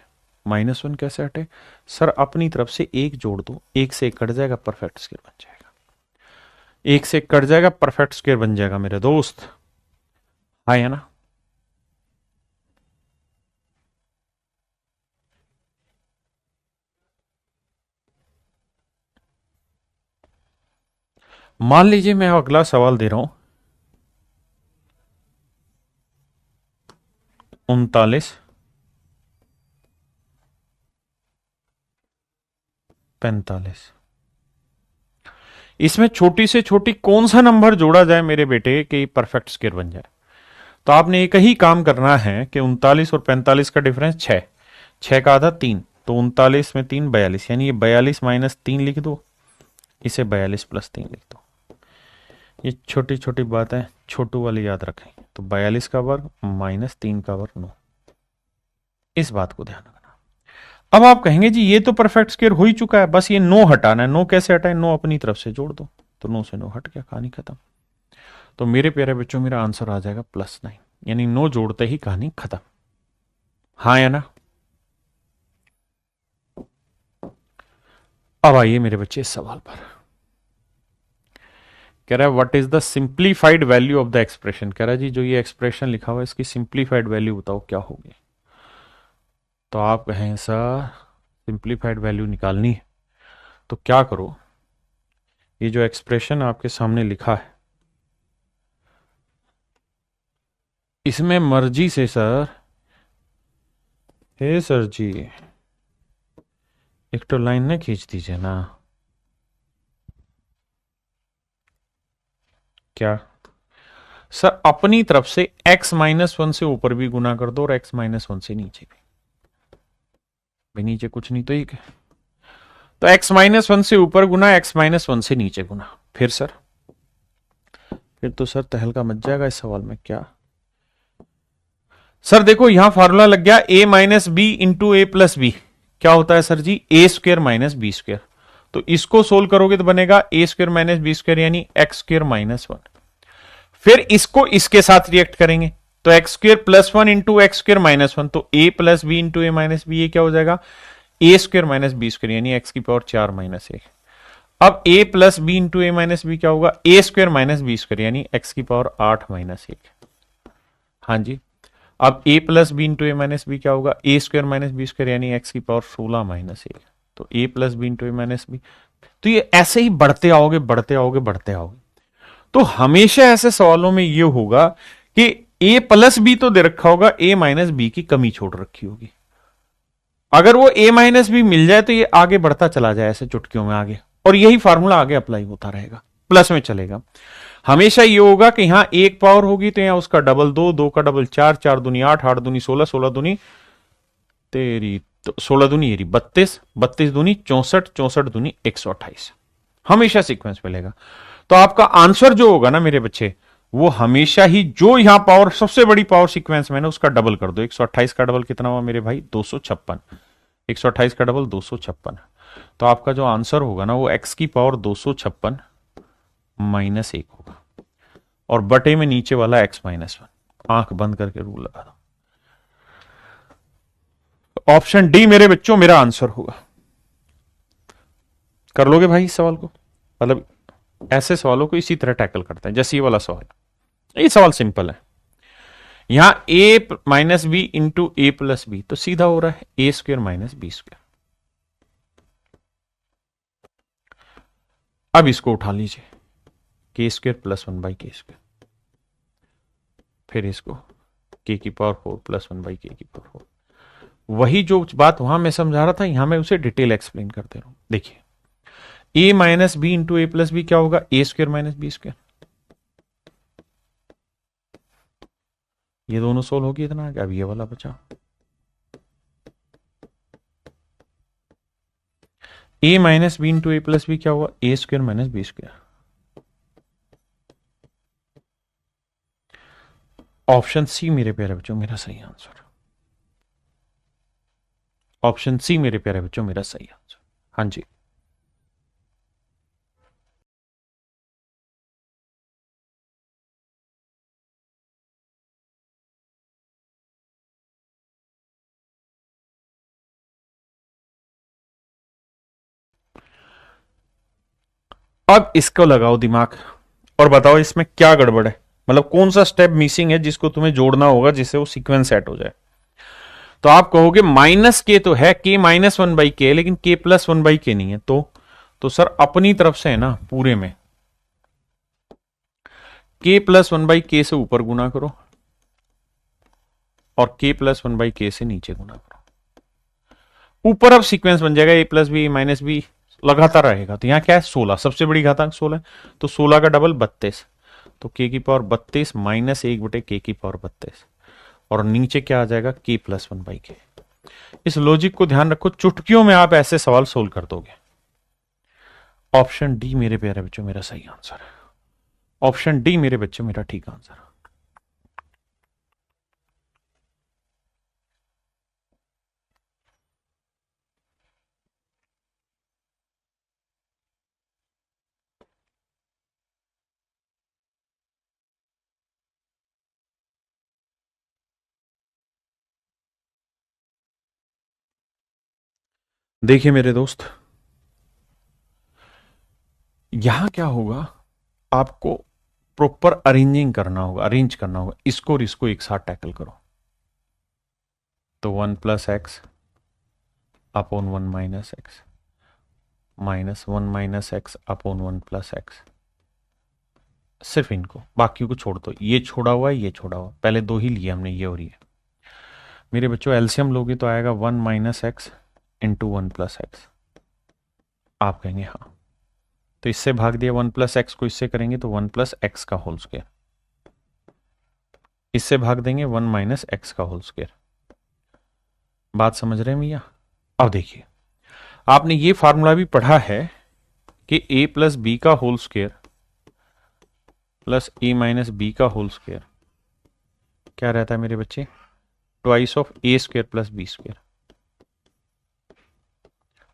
-1 कैसे हटे, सर अपनी तरफ से 1 जोड़ दो, 1 से 1 कट जाएगा, परफेक्ट स्क्वायर बन जाएगा, 1 से 1 कट जाएगा, परफेक्ट स्क्वायर बन जाएगा मेरे दोस्त, है ना। मान लीजिए मैं अगला सवाल दे रहा हूं, 39 45, इसमें छोटी से छोटी कौन सा नंबर जोड़ा जाए मेरे बेटे कि परफेक्ट स्क्वायर बन जाए। तो आपने एक ही काम करना है कि 39 और 45 का डिफरेंस 6, 6 का आधा 3, तो 39 में 3 42, यानी ये 42 माइनस 3 लिख दो, इसे 42 प्लस 3 लिख दो। ये छोटी छोटी बात है, छोटू वाली याद रखें। तो 42 का वर्ग माइनस 3 का वर्ग 9, इस बात को ध्यान रखना। अब आप कहेंगे जी ये तो परफेक्ट स्क्वायर हो ही चुका है, बस ये 9 हटाना है। 9 कैसे हटाए? 9 अपनी तरफ से जोड़ दो, तो 9 से 9 हट गया, कहानी खत्म। तो मेरे प्यारे बच्चों मेरा आंसर आ जाएगा +9, यानी 9 जोड़ते ही कहानी खत्म। हाँ या ना? अब आइए मेरे बच्चे इस सवाल पर। कह रहा है what is the simplified value of the expression. कह रहा है जी जो ये एक्सप्रेशन लिखा हुआ है इसकी सिंप्लीफाइड वैल्यू बताओ क्या होगी। तो आप कहें सर सिंप्लीफाइड वैल्यू निकालनी है तो क्या करो, ये जो एक्सप्रेशन आपके सामने लिखा है इसमें मर्जी से सर, हे सर जी एक तो लाइन ना खींच दीजिए ना। क्या सर? अपनी तरफ से x-1 से ऊपर भी गुना कर दो और x-1 से नीचे भी। भाई नीचे कुछ नहीं तो एक है, तो x-1 से ऊपर गुना x-1 से नीचे गुना। फिर सर, फिर तो सर तहलका मच जाएगा इस सवाल में। क्या सर? देखो यहां फॉर्मूला लग गया a minus B into A plus B. क्या होता है sir ji? A square minus B square. तो इसको सोल्व करोगे तो बनेगा a square minus B square यानी एक्स स्क्वेयर माइनस 1। फिर इसको इसके साथ रिएक्ट करेंगे तो x square plus 1 into x square minus 1, तो a plus B into A minus b, ये क्या हो जाएगा? A square minus B square यानी एक्स की पावर 4 माइनस 1। अब ए प्लस बी इंटू ए माइनस बी क्या होगा? A square minus B square यानी एक्स की पावर 8 माइनस 1। हाँ जी। अब ए प्लस बी इंटू ए माइनस बी क्या होगा? A square minus B square यानी एक्स की पावर 16 माइनस 1। तो a plus B into A minus B. तो ये ऐसे ही बढ़ते आओगे बढ़ते आओगे बढ़ते आओगे। तो हमेशा ऐसे सवालों में ये होगा कि ए प्लस बी तो दे रखा होगा, ए माइनस बी की कमी छोड़ रखी होगी। अगर वो ए माइनस बी मिल जाए तो ये आगे बढ़ता चला जाए ऐसे चुटकियों में आगे, और यही फार्मूला आगे अप्लाई होता रहेगा, प्लस में चलेगा। हमेशा ये होगा कि यहां एक पावर होगी तो यहां उसका डबल 2, 2 का डबल 4, 4 दूनी 8, 8 दूनी 16, 16 दूनी तेरी, तो 16 दूनी येरी 32, 32 दूनी 64, 64 दूनी 128। हमेशा सीक्वेंस मिलेगा। तो आपका आंसर जो होगा ना मेरे बच्चे, वो हमेशा ही जो यहां पावर सबसे बड़ी पावर सीक्वेंस में ना उसका डबल कर दो। 128 का डबल कितना हुआ मेरे भाई? 256। 128 का डबल 256। तो आपका जो आंसर होगा ना वो एक्स की पावर 256 माइनस 1 होगा, और बटे में नीचे वाला x-1। आंख बंद करके रूल लगा दो। ऑप्शन डी मेरे बच्चों मेरा आंसर होगा। कर लोगे भाई इस सवाल को? मतलब ऐसे सवालों को इसी तरह टैकल करते हैं जैसे ये वाला सवाल। ये सवाल सिंपल है। यहां ए माइनस बी इंटू ए प्लस बी, तो सीधा हो रहा है A square minus B square. अब इसको उठा लीजिए, के स्क्वेयर प्लस 1 बाई के स्क्वेयर, फिर इसको के की पावर 4 प्लस 1 बाई के की पावर 4। वही जो बात वहां मैं समझा रहा था यहां मैं उसे डिटेल एक्सप्लेन करते रहूं। देखिए A minus B into A plus B क्या होगा? A square minus B square. ये दोनों सोल्व होगी इतना, अब ये वाला बचा। A minus B into A plus B क्या होगा? A square minus B square. Option C मेरे प्यारे बच्चों मेरा सही आंसर। ऑप्शन सी मेरे प्यारे बच्चों मेरा सही आंसर। हाँ जी। अब इसको लगाओ दिमाग और बताओ इसमें क्या गड़बड़ है, मतलब कौन सा स्टेप मिसिंग है जिसको तुम्हें जोड़ना होगा जिससे वो सीक्वेंस सेट हो जाए। तो आप कहोगे माइनस के तो है, के माइनस 1 बाई के, लेकिन के प्लस 1 बाई के नहीं है। तो सर अपनी तरफ से है ना पूरे में के प्लस 1 बाई के से ऊपर गुना करो और के प्लस 1 बाई के से नीचे गुना करो। ऊपर अब सीक्वेंस बन जाएगा ए प्लस बी माइनस बी लगातार रहेगा। तो यहां क्या है? 16, सबसे बड़ी घातांक 16 है, तो 16 का डबल 32, तो k की पावर 32 माइनस 1/k की पावर 32, और नीचे क्या आ जाएगा, k+1/k। इस लॉजिक को ध्यान रखो, चुटकियों में आप ऐसे सवाल सोल्व कर दोगे। ऑप्शन डी मेरे प्यारे बच्चों मेरा सही आंसर है। ऑप्शन डी मेरे बच्चों मेरा ठीक आंसर है। देखिए मेरे दोस्त, यहां क्या होगा, आपको प्रॉपर अरेंज करना होगा इसको और इसको एक साथ टैकल करो। तो 1+x upon 1-x minus 1-x upon 1+x, सिर्फ इनको, बाकी को छोड़ दो। ये छोड़ा हुआ है, ये छोड़ा हुआ, पहले दो ही लिए हमने, ये और ये। मेरे बच्चों एलसीएम लोगे तो आएगा 1-x इंटू 1+x। आप कहेंगे हाँ, तो इससे भाग दिया 1+x को, इससे करेंगे तो 1+x का होल स्क्वायर, इससे भाग देंगे 1-x का होल स्क्वायर। बात समझ रहे हैं भैया? अब देखिए, आपने ये फार्मूला भी पढ़ा है कि a+b का होल स्क्वायर प्लस a-b का होल स्क्वायर क्या रहता है मेरे बच्चे, twice of a² plus b²।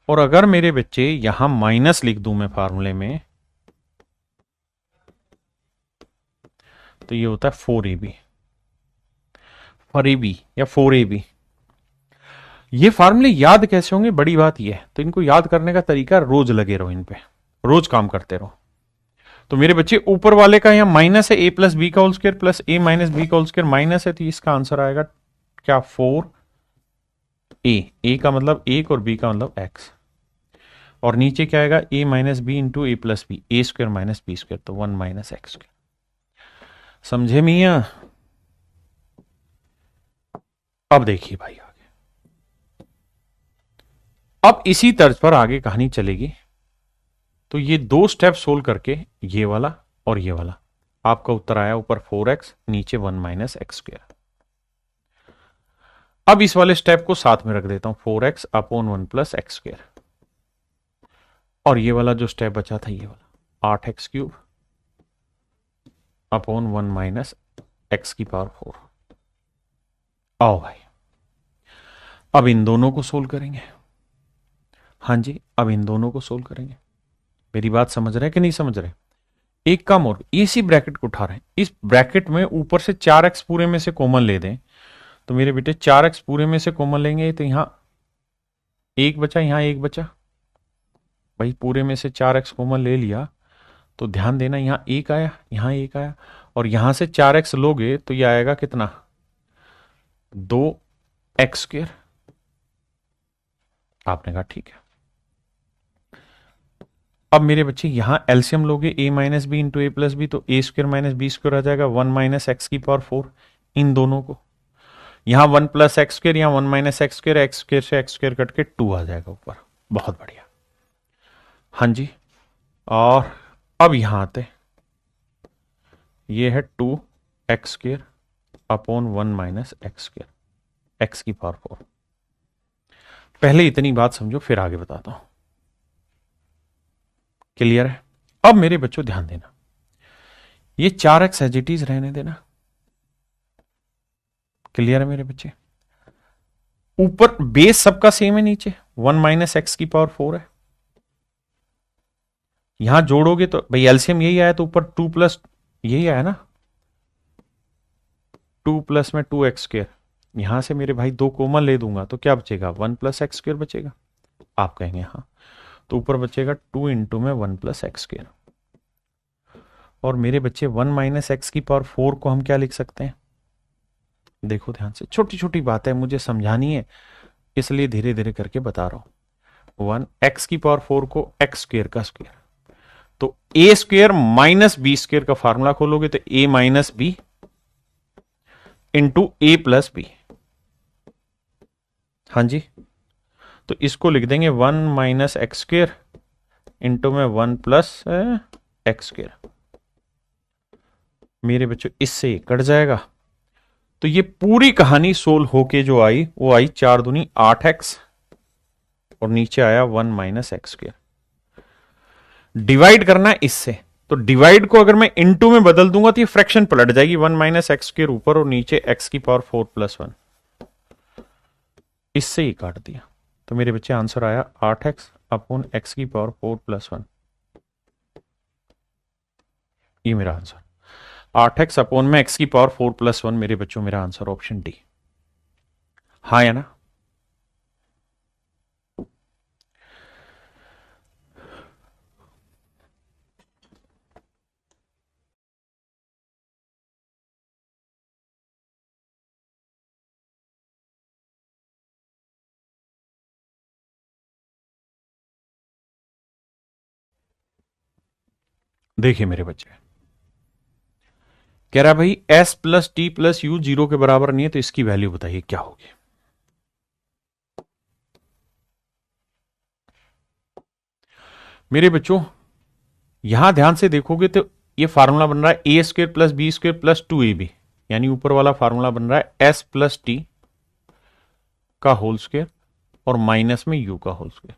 और अगर मेरे बच्चे यहां माइनस लिख दूं मैं फार्मूले में, तो ये होता है 4ab, फॉर ab या 4ab। ये फार्मूले याद कैसे होंगे, बड़ी बात ये है। तो इनको याद करने का तरीका, रोज लगे रहो इन पे, रोज काम करते रहो। तो मेरे बच्चे ऊपर वाले का यहां माइनस है, a+b का होल स्क्वायर प्लस a-b का होल स्क्वायर माइनस है, तो इसका आंसर आएगा क्या, 4a। का मतलब 1 और b का मतलब x, और नीचे क्या आएगा, a-b into a+b, a² minus b², तो 1-x²। समझे मियां? अब देखिए भाई आगे, अब इसी तर्ज पर आगे कहानी चलेगी। तो ये दो स्टेप सोल्व करके, ये वाला और ये वाला, आपका उत्तर आया ऊपर 4x, नीचे 1-x²। अब इस वाले स्टेप को साथ में रख देता हूं, 4x अपॉन 1+x², और ये वाला जो स्टेप बचा था, ये वाला 8x³ अपॉन 1-x⁴। आओ भाई, अब इन दोनों को सोल्व करेंगे। हाँ जी, अब इन दोनों को सोल्व करेंगे। मेरी बात समझ रहे हैं कि नहीं समझ रहे? एक काम और, इसी ब्रैकेट को उठा रहे हैं, इस ब्रैकेट में ऊपर से 4x पूरे में से कॉमन ले दें, तो मेरे बेटे 4x पूरे में से कॉमन लेंगे, तो यहां एक बचा, यहां एक बचा। भाई पूरे में से 4x कॉमन ले लिया, तो ध्यान देना, यहां एक आया, यहां एक आया, और यहां से 4x लोगे तो यह आएगा कितना, 2x²। आपने कहा ठीक है। अब मेरे बच्चे यहां एलसीएम लोगे, a-b इंटू a+b, तो a² माइनस b² आ जाएगा 1-x⁴। इन दोनों को यहां 1+x², यहां 1-x², x² से x² कट के 2 आ जाएगा ऊपर। बहुत बढ़िया, हाँ जी। और अब यहां आते, ये है 2x² अपॉन 1-x², x⁴। पहले इतनी बात समझो, फिर आगे बताता हूं। क्लियर है? अब मेरे बच्चों ध्यान देना, ये 4x एज इट इज रहने देना। क्लियर है मेरे बच्चे? ऊपर बेस सबका सेम है, नीचे 1-x⁴ है। यहां जोड़ोगे तो भाई एलसीएम यही आया, तो ऊपर 2+ यही आया ना, 2+ में 2x²। यहां से मेरे भाई 2 कॉमन ले दूंगा, तो क्या बचेगा, 1+x² बचेगा। आप कहेंगे हाँ, तो ऊपर बचेगा 2 इंटू में 1+x²। और मेरे बच्चे 1-x⁴ को हम क्या लिख सकते हैं, देखो ध्यान से, छोटी छोटी बात है, मुझे समझानी है, इसलिए धीरे धीरे करके बता रहा हूं। 1x⁴ को x² का स्क्वायर, तो a² माइनस b² का फार्मूला खोलोगे तो a-b इंटू a+b। हाँ जी, तो इसको लिख देंगे 1-x² इंटू में 1+x²। मेरे बच्चों इससे कट जाएगा। तो ये पूरी कहानी सोल्व होके जो आई वो आई 4 दूनी 8x और नीचे आया 1 - x²। डिवाइड करना है इससे, तो डिवाइड को अगर मैं इनटू में बदल दूंगा तो ये फ्रैक्शन पलट जाएगी, 1 - x² ऊपर और नीचे x⁴ + 1। इससे ही काट दिया, तो मेरे बच्चे आंसर आया 8x/x⁴ + 1। ये मेरा आंसर 8x/x⁴ + 1 मेरे बच्चों, मेरा आंसर ऑप्शन डी। हाँ या ना? देखिए मेरे बच्चे, कह रहा भाई s+t+u 0 के बराबर नहीं है, तो इसकी वैल्यू बताइए क्या होगी। मेरे बच्चों यहां ध्यान से देखोगे तो ये फार्मूला बन रहा है a² + b² + 2ab, यानी ऊपर वाला फार्मूला बन रहा है s+t का होल स्क्वायर और माइनस में u का होल स्क्वायर।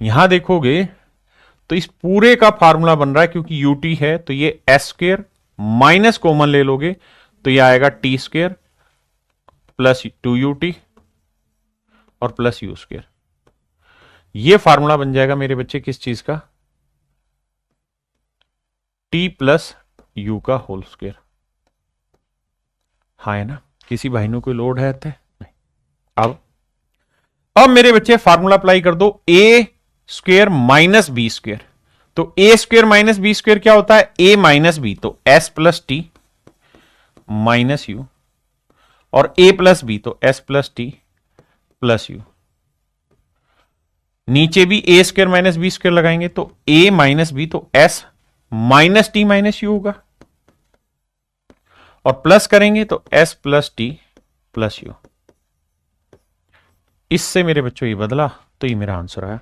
यहां देखोगे तो इस पूरे का फार्मूला बन रहा है, क्योंकि ut है तो ये s² माइनस कॉमन ले लोगे तो ये आएगा t² + 2ut और प्लस u²। ये फार्मूला बन जाएगा मेरे बच्चे किस चीज का? t + u का होल स्क्वायर। हाँ है ना? किसी भाई ने कोई लोड है थे? नहीं। अब मेरे बच्चे फार्मूला अप्लाई कर दो, a² - b²। तो a² - b² क्या होता है? a - b, तो s+t - u और a+b तो s+t + u। नीचे भी a² - b² लगाएंगे तो a - b तो s - t - u होगा, और प्लस करेंगे तो s+t + u। इससे मेरे बच्चों ये बदला, तो ये मेरा आंसर आया।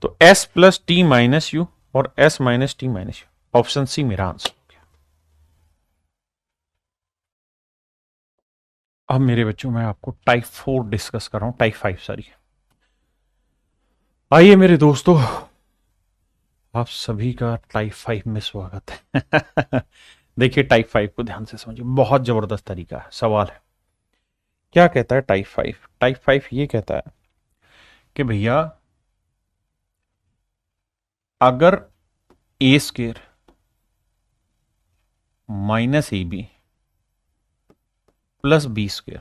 तो s+t - u और s - t - u, option C मेरा आंसर हो गया। अब मेरे बच्चों मैं आपको टाइप 4 डिस्कस कर रहा हूं, टाइप 5 सॉरी। आइए मेरे दोस्तों, आप सभी का टाइप 5 में स्वागत है। देखिए टाइप 5 को ध्यान से समझिए, बहुत जबरदस्त तरीका है, सवाल है। क्या कहता है टाइप 5? टाइप 5 ये कहता है कि भैया अगर a² - ab + b²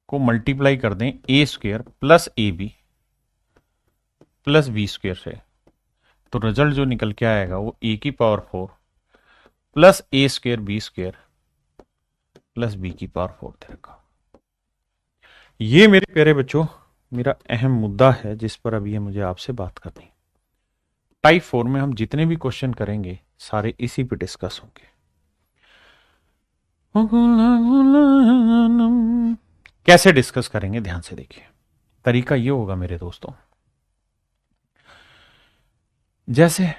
को मल्टीप्लाई कर दें a² + ab + b² से, तो रिजल्ट जो निकल के आएगा वो a⁴ + a² b² + b⁴ देगा। ये मेरे प्यारे बच्चों मेरा अहम मुद्दा है जिस पर अभी मुझे आपसे बात करनी। टाइप 4 में हम जितने भी क्वेश्चन करेंगे सारे इसी पे डिस्कस होंगे। कैसे डिस्कस करेंगे ध्यान से देखिए, तरीका ये होगा मेरे दोस्तों, जैसे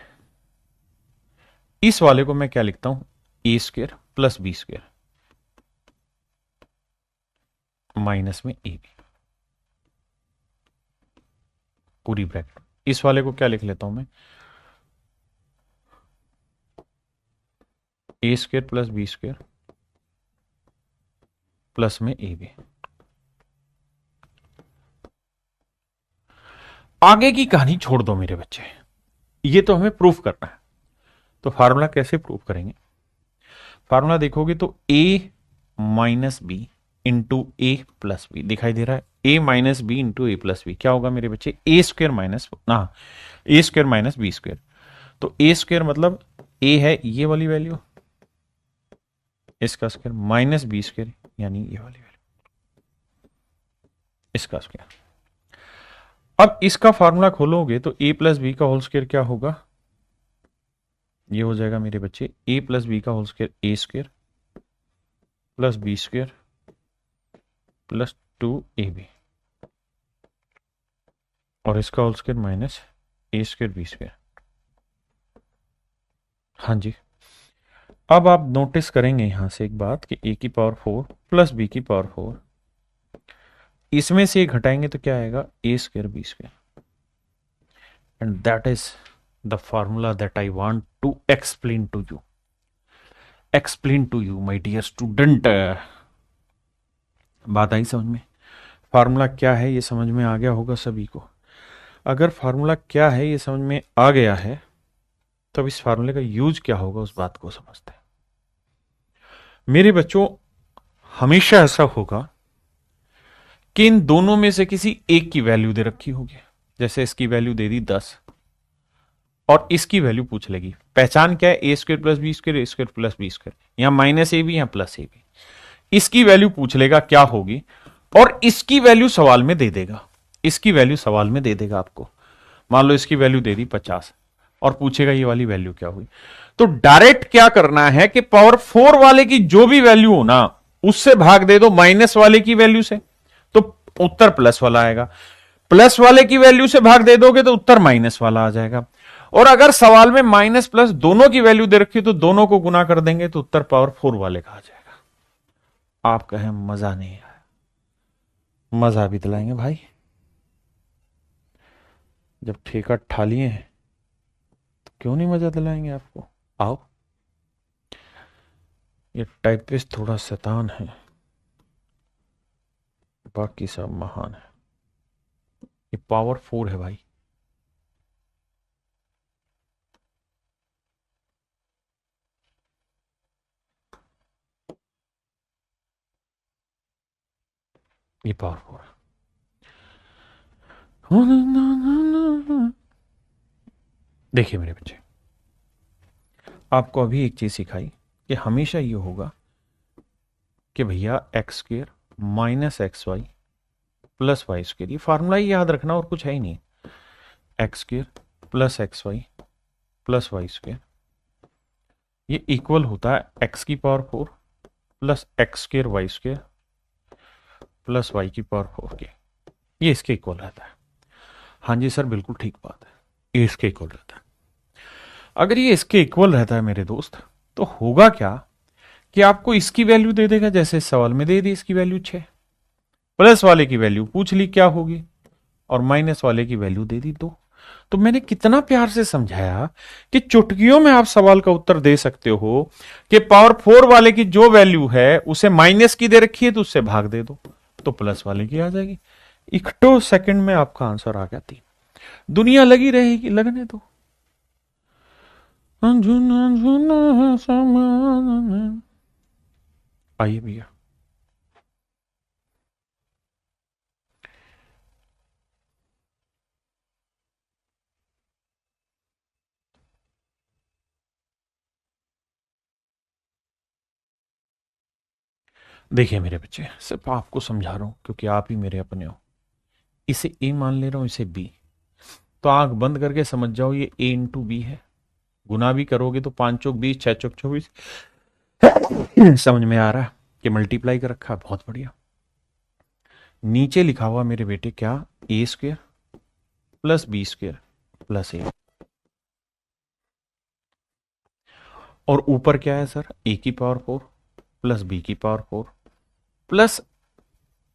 इस वाले को मैं क्या लिखता हूं? a² + b² माइनस में ab, पूरी ब्रैकेट। इस वाले को क्या लिख लेता हूं मैं? a² + b² प्लस में ab। आगे की कहानी छोड़ दो मेरे बच्चे, ये तो हमें प्रूफ करना है। तो फार्मूला कैसे प्रूफ करेंगे? फार्मूला देखोगे तो a - b into a + b दिखाई दे रहा है। a - b into a + b क्या होगा मेरे बच्चे? a² माइनस ना a² - b²। तो a² मतलब a है ये वाली वैल्यू, इसका स्क्वायर माइनस b² यानी ये वाली वैल्यू, इसका स्क्वायर। अब इसका फार्मूला खोलोगे तो a + b का होल स्क्वायर क्या होगा? ये हो जाएगा मेरे बच्चे a + b का whole square a² + b² + 2ab और इसका whole square minus a² b²। हाँ जी। अब आप नोटिस करेंगे यहां से एक बात कि a की पावर 4 प्लस b की पावर 4, इसमें से घटाएंगे तो क्या आएगा, a square b square, and that is the formula that I want to explain to you my dear student. बात आई समझ में? फार्मूला क्या है ये समझ में आ गया होगा सभी को। अगर फार्मूला क्या है ये समझ में आ गया है तो अब इस फार्मूले का यूज क्या होगा उस बात को समझते हैं। मेरे बच्चों, हमेशा ऐसा होगा कि इन दोनों में से किसी एक की वैल्यू दे रखी होगी। जैसे इसकी वैल्यू दे दी 10 और इसकी वैल्यू पूछ लेगी। पहचान क्या है, ए स्क्वायर प्लस बी स्क्वायर, ए स्क्वायर प्लस बी स्क्वायर, यहां माइनस ए बी यहां प्लस ए बी। इसकी वैल्यू पूछ लेगा क्या होगी, और इसकी वैल्यू सवाल में दे देगा। इसकी वैल्यू सवाल में दे देगा आपको। मान लो इसकी वैल्यू दे दी 50 और पूछेगा ये वाली वैल्यू क्या हुई। तो डायरेक्ट क्या करना है कि पावर 4 वाले की जो भी वैल्यू हो ना, उससे भाग दे दो माइनस वाले की वैल्यू से, तो उत्तर प्लस वाला आएगा। प्लस वाले की वैल्यू से भाग दे दोगे तो उत्तर माइनस वाला आ जाएगा। और अगर सवाल में माइनस प्लस दोनों की वैल्यू दे रखी तो दोनों को गुना कर देंगे तो उत्तर पावर 4 वाले का आ जाएगा। आप कहें मजा नहीं आया, मजा भी दिलाएंगे भाई। जब ठेका ठा लिए हैं तो क्यों नहीं मजा दिलाएंगे आपको। आओ। ये टाइपिस्ट थोड़ा शैतान है, बाकी सब महान है। ये पावर 4 है भाई। ये पावर 4 है। देखिए मेरे बच्चे, आपको अभी एक चीज सिखाई कि हमेशा ये होगा कि भैया x square minus x y plus y square, ये फार्मूला ही याद रखना और कुछ है ही नहीं। X square plus x y plus y square, ये इक्वल होता है एक्स की power 4 plus x square y square plus y की पावर 4 के। ये इसके इक्वल रहता है। हाँ जी सर, बिल्कुल ठीक बात है, ये इसके इक्वल रहता है। अगर ये इसके इक्वल रहता है मेरे दोस्त, तो होगा क्या कि आपको इसकी वैल्यू दे देगा, जैसे इस सवाल में दे दी इसकी वैल्यू 6, प्लस वाले की वैल्यू पूछ ली क्या होगी, और माइनस वाले की वैल्यू दे दी 2। तो मैंने कितना प्यार से समझाया कि चुटकियों में आप सवाल का उत्तर दे सकते हो कि पावर 4 वाले की जो वैल्यू है उसे माइनस की दे रखी है तो उससे भाग दे दो तो प्लस वाले की आ जाएगी। इकट्ठो सेकंड में आपका आंसर आ गया 3। दुनिया लगी रहेगी, लगने दो। आइए भैया। देखिए मेरे बच्चे, सिर्फ आपको समझा रहा हूं क्योंकि आप ही मेरे अपने हो। इसे ए मान ले रहा हूं, इसे बी, तो आंख बंद करके समझ जाओ ये ए इंटू बी है। गुना भी करोगे तो 5 चौक 20, 6 चौक 24। समझ में आ रहा है कि मल्टीप्लाई कर रखा है, बहुत बढ़िया। नीचे लिखा हुआ मेरे बेटे क्या, A square plus B square plus A, और ऊपर क्या है सर, ए की पावर 4 प्लस बी की पावर 4 प्लस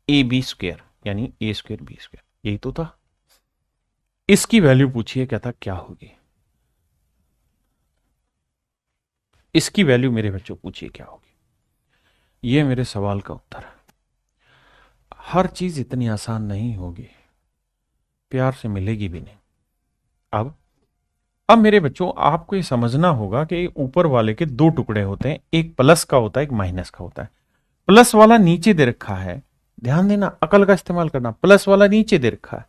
ए बी स्क्वेयर, यानी ए स्क्वेयर बी स्क्वेयर, यही तो था। इसकी वैल्यू पूछिए क्या था, क्या होगी। इसकी वैल्यू मेरे बच्चों पूछिए क्या होगी। ये मेरे सवाल का उत्तर है। हर चीज इतनी आसान नहीं होगी, प्यार से मिलेगी भी नहीं। अब मेरे बच्चों, आपको ये समझना होगा कि ऊपर वाले के 2 टुकड़े होते हैं, एक प्लस का होता है, एक माइनस का होता है। प्लस वाला नीचे दे रखा है, ध्यान देना, अकल का इस्तेमाल करना। प्लस वाला नीचे दे रखा है,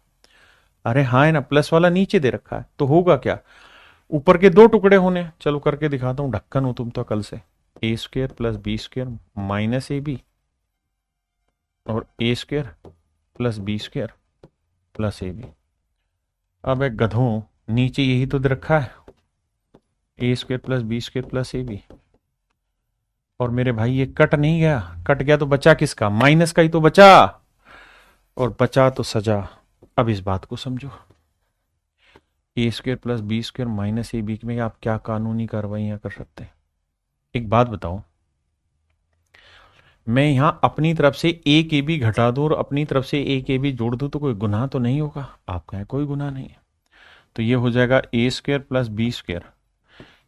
अरे हाँ है ना, प्लस वाला नीचे दे रखा है, तो होगा क्या, ऊपर के 2 टुकड़े होने। चलो करके दिखाता हूं, ढक्कन हो तुम तो अकल से। A square plus B square minus A B, और A square plus B square plus A B. अब एक गधों, नीचे यही तो दे रखा है, A square plus B square plus A B. और मेरे भाई ये कट नहीं गया, कट गया तो बचा किसका, माइनस का ही तो बचा, और बचा तो सजा। अब इस बात को समझो, A square plus B square minus A B में आप क्या कानूनी कार्रवाइयां कर सकते हैं? एक बात बताओ, मैं यहां अपनी तरफ से ए के बी घटा दूं और अपनी तरफ से ए के बी जोड़ दूं तो कोई गुनाह तो नहीं होगा? आप कहें कोई गुनाह नहीं है, तो ये हो जाएगा A square plus B square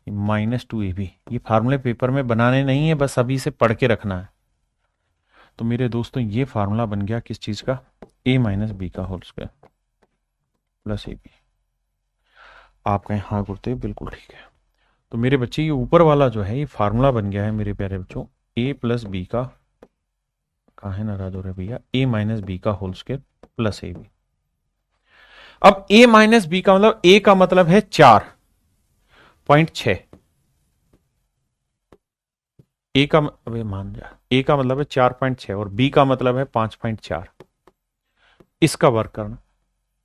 minus two A B. ये फार्मूले पेपर में बनाने नहीं है, बस अभी से पढ़ के रखना है। तो मेरे दोस्तों ये फार्मूला बन गया किस चीज का? ए माइनस बी का whole square plus A B. आप कहें हाँ गुरुदेव बिल्कुल ठीक है। तो मेरे बच्चे ये ऊपर वाला जो है ये फार्मूला बन गया है मेरे प्यारे बच्चों, ए प्लस बी का, कहाँ है नाराज हो रहे भैया, ए माइनस बी का whole square plus A B. अब ए माइनस बी का मतलब, ए का मतलब है 4.6, ए का अबे मान जा, ए का मतलब है 4.6 और बी का मतलब है 5.4। इसका वर्क करना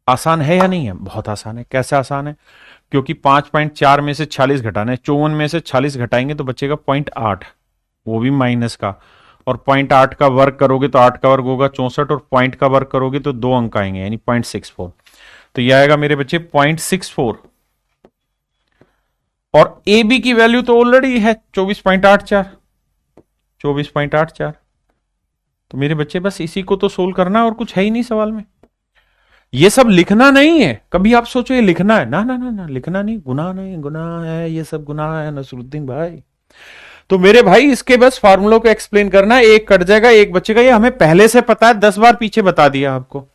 आसान है या नहीं है? बहुत आसान है। कैसे आसान है? क्योंकि 5.4 में से 46 घटाना है, 54 में से 46 घटाएंगे तो बचेगा 0.8, वो भी माइनस का, और 0.8 का वर्क करोगे तो 8 का वर्क होगा 64, और पॉइंट का वर्क करोगे तो 2 अंक आएंगे यानी 0.64। तो यह आएगा मेरे बच्चे 0.64, और ए बी की वैल्यू तो ऑलरेडी है 24.84, 24.84। तो मेरे बच्चे बस इसी को तो सोल्व करना है और कुछ है ही नहीं सवाल में। ये सब लिखना नहीं है, कभी आप सोचो ये लिखना है, ना ना ना ना, लिखना नहीं, गुनाह नहीं, गुनाह है, ये सब गुनाह है नसरुद्दीन भाई। तो मेरे भाई इसके बस फार्मूलों को एक्सप्लेन करना है, एक कट जाएगा एक बचेगा, ये हमें पहले से पता है, 10 बार पीछे बता दिया आपको।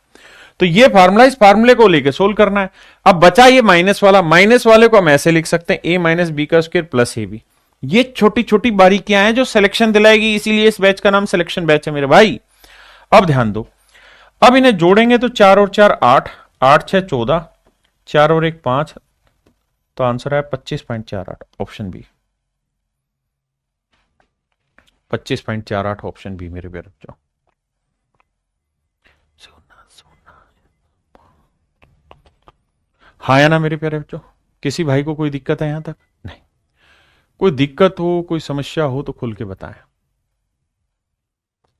तो ये फार्मूला, इस फार्मूले को लेके सोल्व करना है। अब बचा ये माइनस वाला, माइनस वाले को हम ऐसे लिख सकते हैं ए माइनस बी का स्क्वायर प्लस ए बी। ये छोटी छोटी बारीकियां हैं जो सिलेक्शन दिलाएगी, इसीलिए इस बैच का नाम सिलेक्शन बैच है मेरे भाई। अब ध्यान दो, अब इन्हें जोड़ेंगे तो 4 और 4 8, 8 6 14, 4 और 1 5, तो आंसर है 25.48, ऑप्शन बी, 25.48 ऑप्शन बी मेरे प्यारे बच्चों। सोना सोना, हाँ या ना मेरे प्यारे बच्चों? किसी भाई को कोई दिक्कत है यहां तक? नहीं। कोई दिक्कत हो, कोई समस्या हो तो खुल के बताएं।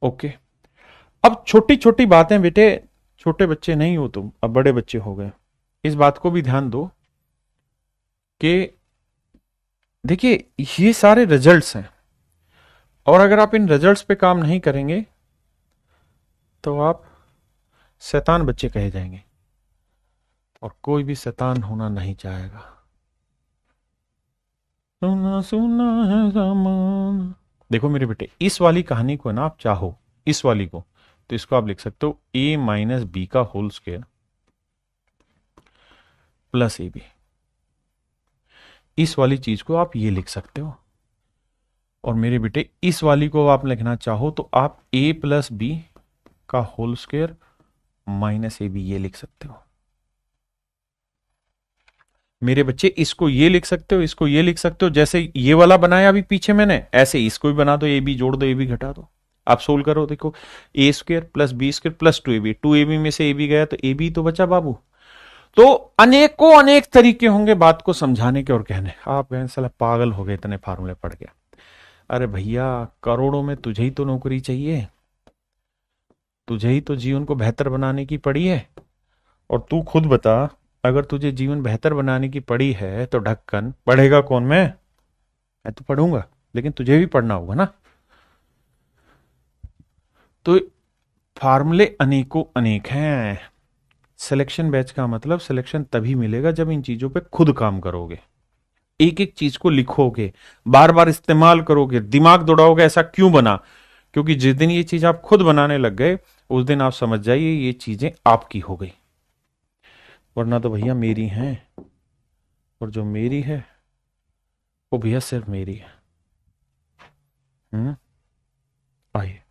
ओके। अब छोटी छोटी बातें बेटे, छोटे बच्चे नहीं हो तुम, अब बड़े बच्चे हो गए, इस बात को भी ध्यान दो कि देखिए ये सारे रिजल्ट्स हैं, और अगर आप इन रिजल्ट्स पे काम नहीं करेंगे तो आप शैतान बच्चे कहे जाएंगे, और कोई भी शैतान होना नहीं चाहेगा। सुना सुना है ज़माना। देखो मेरे बेटे, इस वाली कहानी को ना आप चाहो, इस वाली को, तो इसको आप लिख सकते हो ए माइनस बी का होल स्क्वायर प्लस ए बी। इस वाली चीज को आप ये लिख सकते हो, और मेरे बेटे इस वाली को आप लिखना चाहो तो आप ए प्लस बी का whole square minus A B ये लिख सकते हो। मेरे बच्चे इसको ये लिख सकते हो, इसको ये लिख सकते हो, जैसे ये वाला बनाया अभी पीछे मैंने, ऐसे इसको भी बना दो, ए बी जोड़ दो, ए बी घटा दो, आप सोल्व करो। देखो A square plus B square plus 2ab, 2ab में से ए बी गया तो ए बी तो बचा बाबू। तो अनेकों अनेक तरीके होंगे बात को समझाने के और कहने। आप कहें साला पागल हो गए इतने फार्मूले पढ़ गया। अरे भैया करोड़ों में तुझे ही तो नौकरी चाहिए, तुझे ही तो जीवन को बेहतर बनाने की पड़ी है, और तू खुद बता, अगर तुझे जीवन बेहतर बनाने की पड़ी है तो ढक्कन पढ़ेगा कौन? मैं तो पढ़ूंगा, लेकिन तुझे भी पढ़ना होगा ना। तो फार्मूले अनेकों अनेक हैं। सिलेक्शन बैच का मतलब सिलेक्शन तभी मिलेगा जब इन चीजों पे खुद काम करोगे, एक एक चीज को लिखोगे, बार बार इस्तेमाल करोगे, दिमाग दौड़ाओगे ऐसा क्यों बना। क्योंकि जिस दिन ये चीज आप खुद बनाने लग गए उस दिन आप समझ जाइए ये चीजें आपकी हो गई, वरना तो भैया मेरी हैं, और जो मेरी है वो भैया सिर्फ मेरी है। आइए,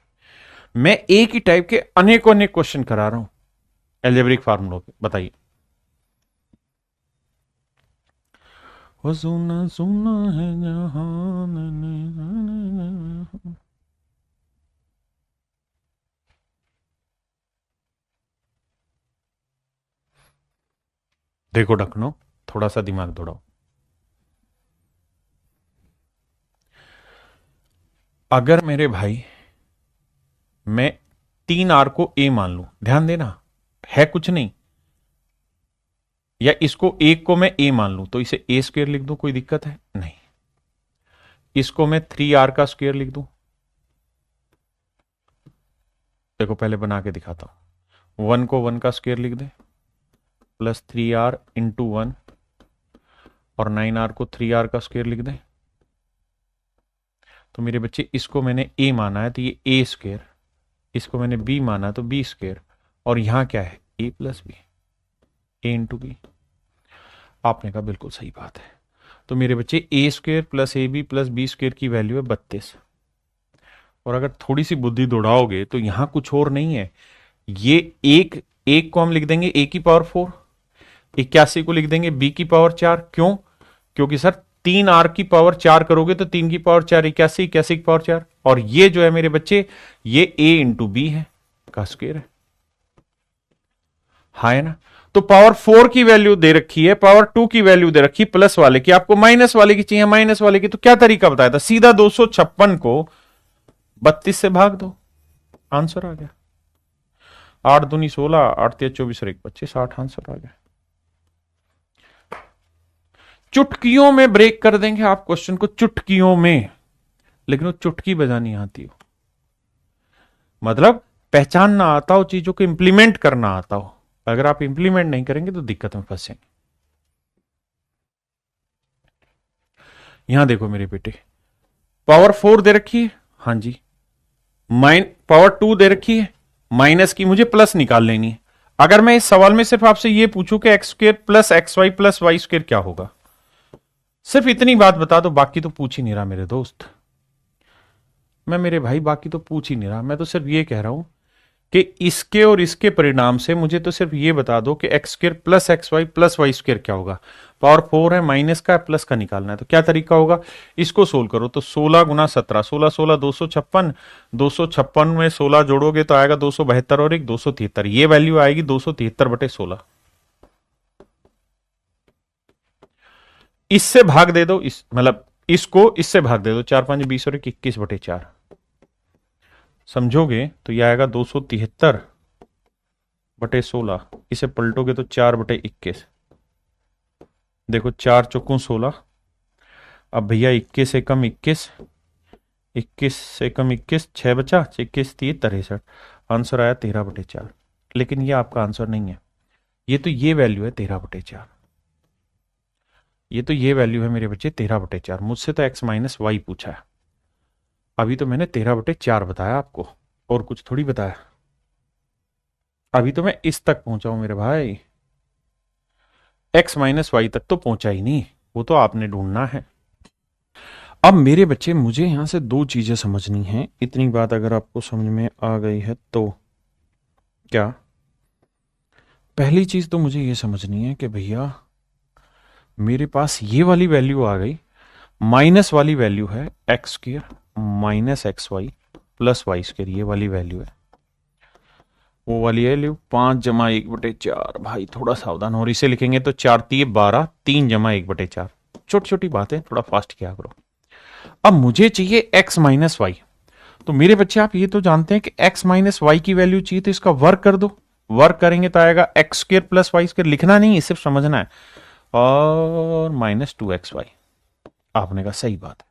मैं एक ही टाइप के अनेकों अनेक क्वेश्चन करा रहा हूं एल्जेब्रिक फार्मूलों पे, बताइए। वो सुना सुना है जहान। देखो ढकनो, थोड़ा सा दिमाग दौड़ाओ। अगर मेरे भाई मैं 3R को ए मान लूं, ध्यान देना, है कुछ नहीं, या इसको एक को मैं ए मान लूं तो इसे ए स्क्वायर लिख दूं, कोई दिक्कत है नहीं। इसको मैं 3r का स्क्वायर लिख दूं, देखो पहले बना के दिखाता हूं। 1 को 1 का स्क्वायर लिख दे प्लस 3r इंटू 1 और 9r को 3r का स्क्वायर लिख दे। तो मेरे बच्चे इसको मैंने a माना है तो ये a स्क्वायर, इसको मैंने b माना तो b स्क्वायर, और यहां क्या है a plus b, a into b. आपने कहा बिल्कुल सही बात है। तो मेरे बच्चे a square plus A B plus B square की वैल्यू है 32। और अगर थोड़ी सी बुद्धि दौड़ाओगे तो यहां कुछ और नहीं है, ये एक एक को हम लिख देंगे a की पावर 4, 81 को लिख देंगे b की पावर 4। क्यों? क्योंकि सर 3r की पावर 4 करोगे तो 3 की पावर 4 81, 81 की पावर 4, और ये जो है मेरे बच्चे ये a इंटू बी है का स्क्वायर है। हाँ है ना। तो पावर 4 की वैल्यू दे रखी है, पावर 2 की वैल्यू दे रखी है प्लस वाले की, आपको माइनस वाले की चाहिए, माइनस वाले की। तो क्या तरीका बताया था? सीधा 256 को 32 से भाग दो, आंसर आ गया। 8 दूनी 16, 8 तेज 24 और 1 25, 8 आंसर आ गया। चुटकियों में ब्रेक कर देंगे आप क्वेश्चन को, चुटकियों में, लेकिन वो चुटकी बजानी आती हो, मतलब पहचानना आता हो, चीजों को इंप्लीमेंट करना आता हो। अगर आप इंप्लीमेंट नहीं करेंगे तो दिक्कत में फंसेंगे। यहां देखो मेरे बेटे, पावर 4 दे रखी है, हाँ जी, पावर 2 दे रखी है, माइनस की मुझे प्लस निकाल लेनी है। अगर मैं इस सवाल में सिर्फ आपसे ये पूछूं कि x square plus x y plus y square क्या होगा, सिर्फ इतनी बात बता दो, बाकी तो पूछ ही नहीं रहा मेरे दोस्त, मैं मेरे भाई बाकी तो पूछ ही नहीं रहा। मैं तो सिर्फ ये कह रहा हूं कि इसके और इसके परिणाम से मुझे तो सिर्फ ये बता दो कि x square plus x y plus y square क्या होगा। पावर 4 है, माइनस का प्लस का निकालना है, तो क्या तरीका होगा? इसको सोल्व करो तो 16 गुना 17, 16 16 256, 256 में 16 जोड़ोगे तो आएगा 272 और एक 273, ये वैल्यू आएगी 273/16। इससे भाग दे दो, इस मतलब इसको इससे भाग दे दो, 4 5 20 और 21/4 समझोगे तो यह आएगा 273/16। इसे पलटोगे तो 4/21। देखो 4 चौकू 16, अब भैया 21 से कम 21, 21 से कम 21, 6 बचा, 21 3 63, आंसर आया 13/4। लेकिन ये आपका आंसर नहीं है, ये तो ये वैल्यू है 13/4, ये तो ये वैल्यू है मेरे बच्चे 13/4। मुझसे तो x माइनस वाई पूछा है, अभी तो मैंने 13/4 बताया आपको, और कुछ थोड़ी बताया। अभी तो मैं इस तक पहुंचा हूं मेरे भाई, x माइनस वाई तक तो पहुंचा ही नहीं, वो तो आपने ढूंढना है। अब मेरे बच्चे मुझे यहां से दो चीजें समझनी है, इतनी बात अगर आपको समझ में आ गई है तो क्या? पहली चीज तो मुझे ये समझनी है कि भैया मेरे पास ये वाली वैल्यू आ गई, माइनस वाली वैल्यू है x square minus x y plus y square, ये वाली वैल्यू है, वो वाली वैल्यू 5 जमा 1/4। भाई थोड़ा सावधान और इसे लिखेंगे तो 4 3 12, 3 जमा 1/4। छोटी छोटी बातें थोड़ा फास्ट किया करो। अब मुझे चाहिए x माइनस वाई, तो मेरे बच्चे आप ये तो जानते हैं कि x माइनस वाई की वैल्यू चाहिए, तो इसका वर्क कर दो, वर्क करेंगे तो आएगा x square plus y square, लिखना नहीं है सिर्फ समझना है, और माइनस 2xy। आपने कहा सही बात है।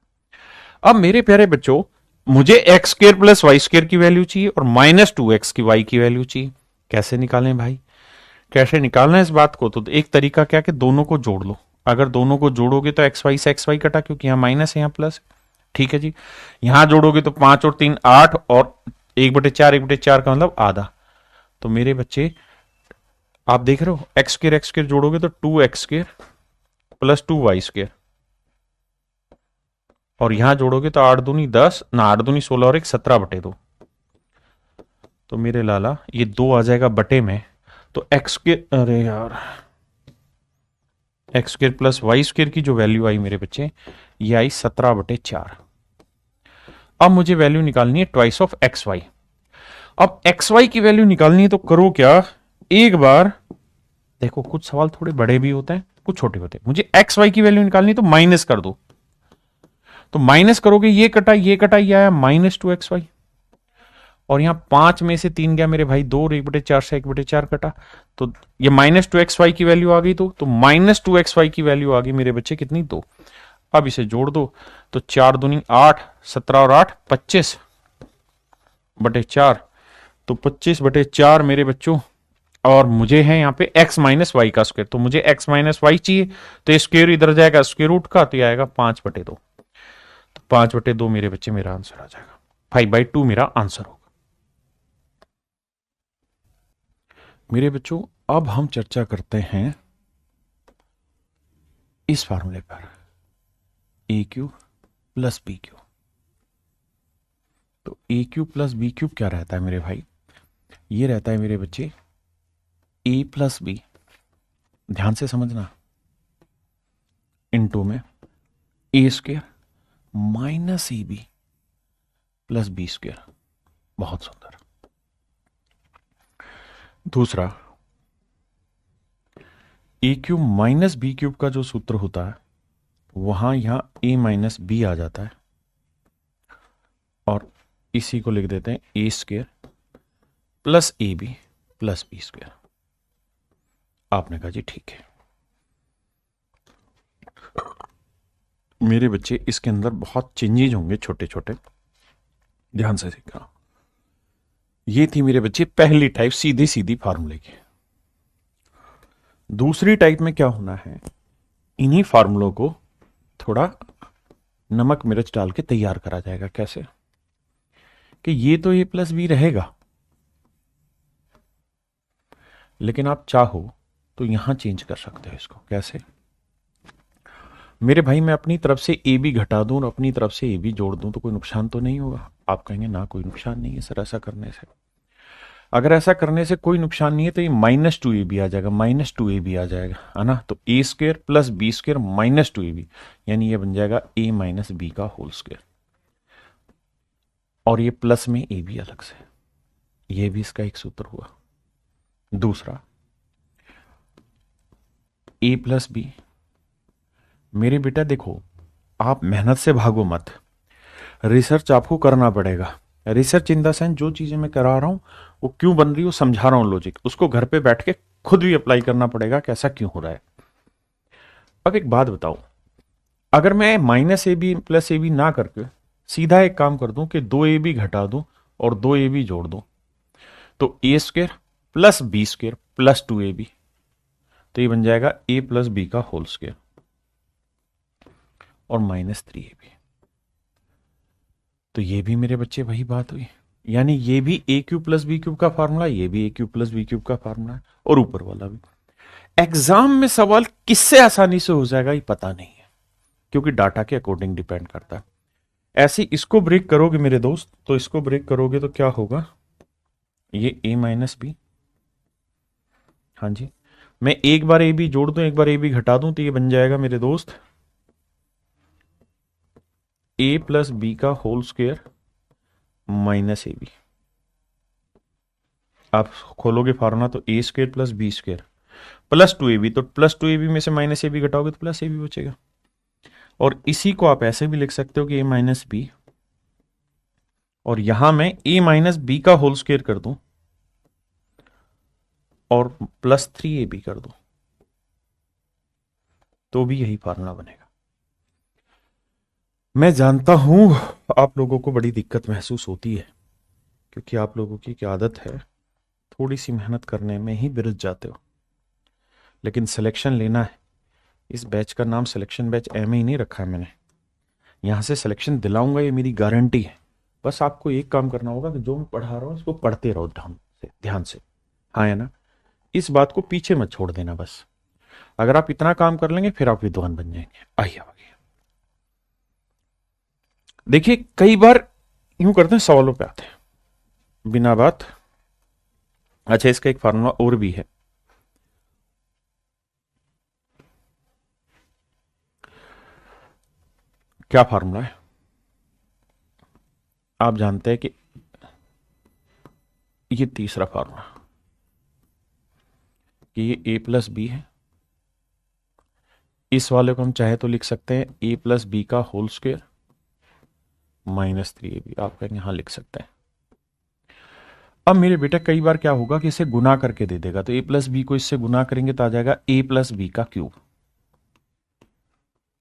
अब मेरे प्यारे बच्चों मुझे x square plus y square की वैल्यू चाहिए और माइनस 2x की वाई की वैल्यू चाहिए। कैसे निकालें भाई, कैसे निकालना है इस बात को? तो एक तरीका क्या कि दोनों को जोड़ लो। अगर दोनों को जोड़ोगे तो एक्स वाई से एक्स वाई कटा, क्योंकि यहां माइनस है यहां प्लस है, ठीक है जी। यहां जोड़ोगे तो 5 और 3 8 और 1/4, 1/4 का मतलब आधा। तो मेरे बच्चे आप देख रहे हो एक्स स्क्वायर जोड़ोगे तो 2x² प्लस 2y स्क्वायर, और यहां जोड़ोगे तो 8 दूनी 10 ना, 8 दूनी 16 और 1 17/2। तो मेरे लाला ये 2 आ जाएगा बटे में, तो एक्स स्क्वायर, अरे यार x square plus y square की जो वैल्यू आई मेरे बच्चे, ये आई 17/4। अब मुझे वैल्यू निकालनी है ट्वाइस ऑफ एक्स वाई। अब एक्स वाई की वैल्यू निकालनी है तो करो क्या, एक बार देखो कुछ सवाल थोड़े बड़े भी होते हैं कुछ छोटे होते हैं, मुझे एक्स वाई की वैल्यू निकालनी है तो माइनस कर दो, तो माइनस करोगे ये कटा ये कटा, ये आया -2xy, और यहाँ 5 में से 3 गया मेरे भाई 2 और 1/4 से 1/4 कटा, तो ये -2xy की वैल्यू आ गई। तो -2xy की वैल्यू आ गई मेरे बच्चे कितनी, 2। अब इसे जोड़ दो, तो 4 दूनी 8, 17 और 8 25/4, तो 25/4 मेरे बच्चों। और मुझे है यहाँ पे x माइनस वाई का स्क्वायर, तो मुझे x माइनस वाई चाहिए, तो स्क्वायर इधर जाएगा स्क्वायर रूट का, तो ये आएगा 5/2। तो 5/2 मेरे बच्चे मेरा आंसर आ जाएगा, 5/2 मेरा आंसर होगा। मेरे बच्चों अब हम चर्चा करते हैं इस फार्मूले पर, ए क्यू प्लस बी क्यू। तो ए क्यू प्लस बी क्यूब क्या रहता है मेरे भाई, ये रहता है मेरे बच्चे ए प्लस बी, ध्यान से समझना, इनटू में A square minus A B plus B square. बहुत सुंदर। दूसरा, A cube minus B cube का जो सूत्र होता है वहां यहां ए माइनस बी आ जाता है, और इसी को लिख देते हैं A square plus A B plus B square. आपने कहा जी ठीक है। मेरे बच्चे इसके अंदर बहुत चेंजेज होंगे छोटे छोटे, ध्यान से सीखना। ये थी मेरे बच्चे पहली टाइप, सीधी सीधी फार्मूले की। दूसरी टाइप में क्या होना है, इन्हीं फार्मूलों को थोड़ा नमक मिर्च डाल के तैयार करा जाएगा। कैसे, कि ये तो ए प्लस बी रहेगा, लेकिन आप चाहो तो यहां चेंज कर सकते हो इसको। कैसे मेरे भाई, मैं अपनी तरफ से ए बी घटा दूं और अपनी तरफ से ए बी जोड़ दूं तो कोई नुकसान तो नहीं होगा। आप कहेंगे ना कोई नुकसान नहीं है सर ऐसा करने से। अगर ऐसा करने से कोई नुकसान नहीं है तो ये -2ab आ जाएगा, -2ab आ जाएगा, है ना। तो A square plus B square -2ab, यानी ये बन जाएगा a माइनस बी का होल स्क्वायर, और ये प्लस में ए बी अलग से, ये भी इसका एक सूत्र हुआ। दूसरा, a प्लस बी। मेरे बेटा देखो, आप मेहनत से भागो मत, रिसर्च आपको करना पड़ेगा। रिसर्च इन द सेंस, जो चीजें मैं करा रहा हूं वो क्यों बन रही हो समझा रहा हूं लॉजिक, उसको घर पे बैठ के खुद भी अप्लाई करना पड़ेगा कैसा क्यों हो रहा है। अब एक बात बताओ, अगर मैं -ab प्लस ए बी ना करके सीधा एक काम कर दूं कि 2ab घटा दूं और 2ab जोड़ दूं, तो A square plus B square plus 2ab, तो ये बन जाएगा a प्लस बी का होल स्क्वायर और -3ab। तो ये भी मेरे बच्चे वही बात हुई, यानी ये भी ए क्यूब प्लस बी क्यूब का फार्मूला, ये भी ए क्यूब प्लस बी क्यूब का फार्मूला है, और ऊपर वाला भी। एग्जाम में सवाल किससे आसानी से हो जाएगा ये पता नहीं है, क्योंकि डाटा के अकॉर्डिंग डिपेंड करता है। ऐसे इसको ब्रेक करोगे मेरे दोस्त, तो इसको ब्रेक करोगे तो क्या होगा, ये a माइनस बी, हाँ जी, मैं एक बार ए बी जोड़ दूं एक बार ए बी घटा दूं, तो ये बन जाएगा मेरे दोस्त a प्लस बी का whole square minus A B. आप खोलोगे फार्मूला तो A square plus B square plus 2ab, तो प्लस 2ab में से -ab घटाओगे तो प्लस ab बचेगा। और इसी को आप ऐसे भी लिख सकते हो कि a माइनस बी, और यहां मैं a माइनस बी का होल स्क्वायर कर दूं और प्लस 3ab कर दूं, तो भी यही फार्मूला बनेगा। मैं जानता हूं आप लोगों को बड़ी दिक्कत महसूस होती है, क्योंकि आप लोगों की क्या आदत है, थोड़ी सी मेहनत करने में ही बिरज जाते हो। लेकिन सिलेक्शन लेना है, इस बैच का नाम सिलेक्शन बैच एम ही नहीं रखा है मैंने, यहां से सिलेक्शन दिलाऊंगा ये मेरी गारंटी है। बस आपको एक काम करना होगा कि जो मैं पढ़ा रहा हूं इसको पढ़ते रहो ध्यान से, हाँ है ना, इस बात को पीछे मत छोड़ देना। बस अगर आप इतना काम कर लेंगे फिर आप विद्वान बन जाएंगे। आइए आगे देखिए, कई बार यूं करते हैं सवालों पे आते हैं बिना बात। अच्छा, इसका एक फार्मूला और भी है, क्या फार्मूला है आप जानते हैं कि ये तीसरा फार्मूला, कि ये a प्लस बी है। इस वाले को हम चाहे तो लिख सकते हैं a प्लस बी का होल स्क्वायर -3ab, आप कहेंगे हाँ लिख सकते हैं। अब मेरे बेटा कई बार क्या होगा कि इसे गुना करके दे देगा, तो ए प्लस बी को इससे गुना करेंगे तो आ जाएगा ए प्लस बी का क्यूब।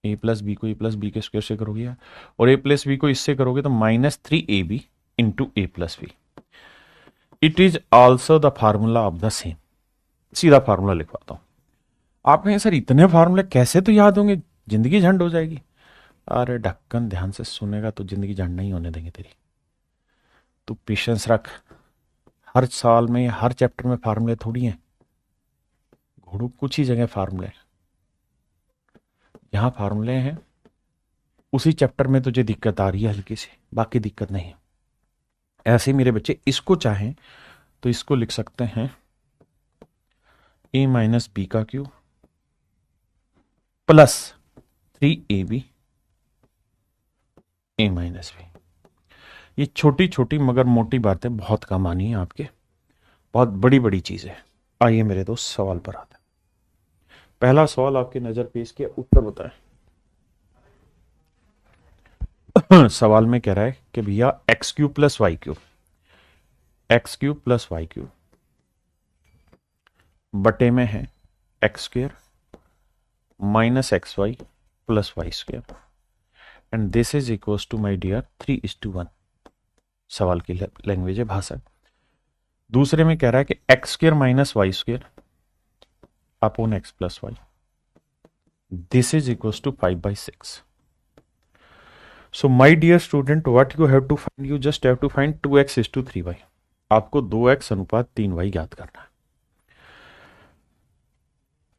ए प्लस बी को ए प्लस बी के स्क्वायर से करोगे, और ए प्लस बी को इससे करोगे तो -3ab into A plus b. It is also the formula of the same. सीधा फार्मूला लिखवाता हूं। आप कहें सर इतने फार्मूले कैसे तो याद होंगे, जिंदगी झंड हो जाएगी। अरे ढक्कन ध्यान से सुनेगा तो जिंदगी झंड नहीं होने देंगे तेरी। तू पेशेंस रख। हर साल में हर चैप्टर में फार्मूले थोड़ी हैं, घोड़ू कुछ ही जगह फार्मूले। यहां फार्मूले हैं, उसी चैप्टर में तुझे दिक्कत आ रही है हल्की सी, बाकी दिक्कत नहीं है। ऐसे मेरे बच्चे इसको चाहें तो इसको लिख सकते हैं a माइनस बी का cube plus 3ab a minus b. ये छोटी छोटी मगर मोटी बातें बहुत काम आनी है आपके, बहुत बड़ी बड़ी चीजें। आइए मेरे दोस्त सवाल पर आते हैं। पहला सवाल आपकी नजर पेश किया, उत्तर बताएं। सवाल में कह रहा है कि भैया x cube plus y cube, x cube plus y cube बटे में है x square minus x y plus y square and this is equals to my dear 3:1। सवाल की लैंग्वेज है, भाषा। दूसरे में कह रहा है कि x square minus y square upon x plus y, this is equals to 5/6। So my dear student, what you have to find? You just have to find 2x:3y। आपको 2x अनुपात 3y ज्ञात करना है।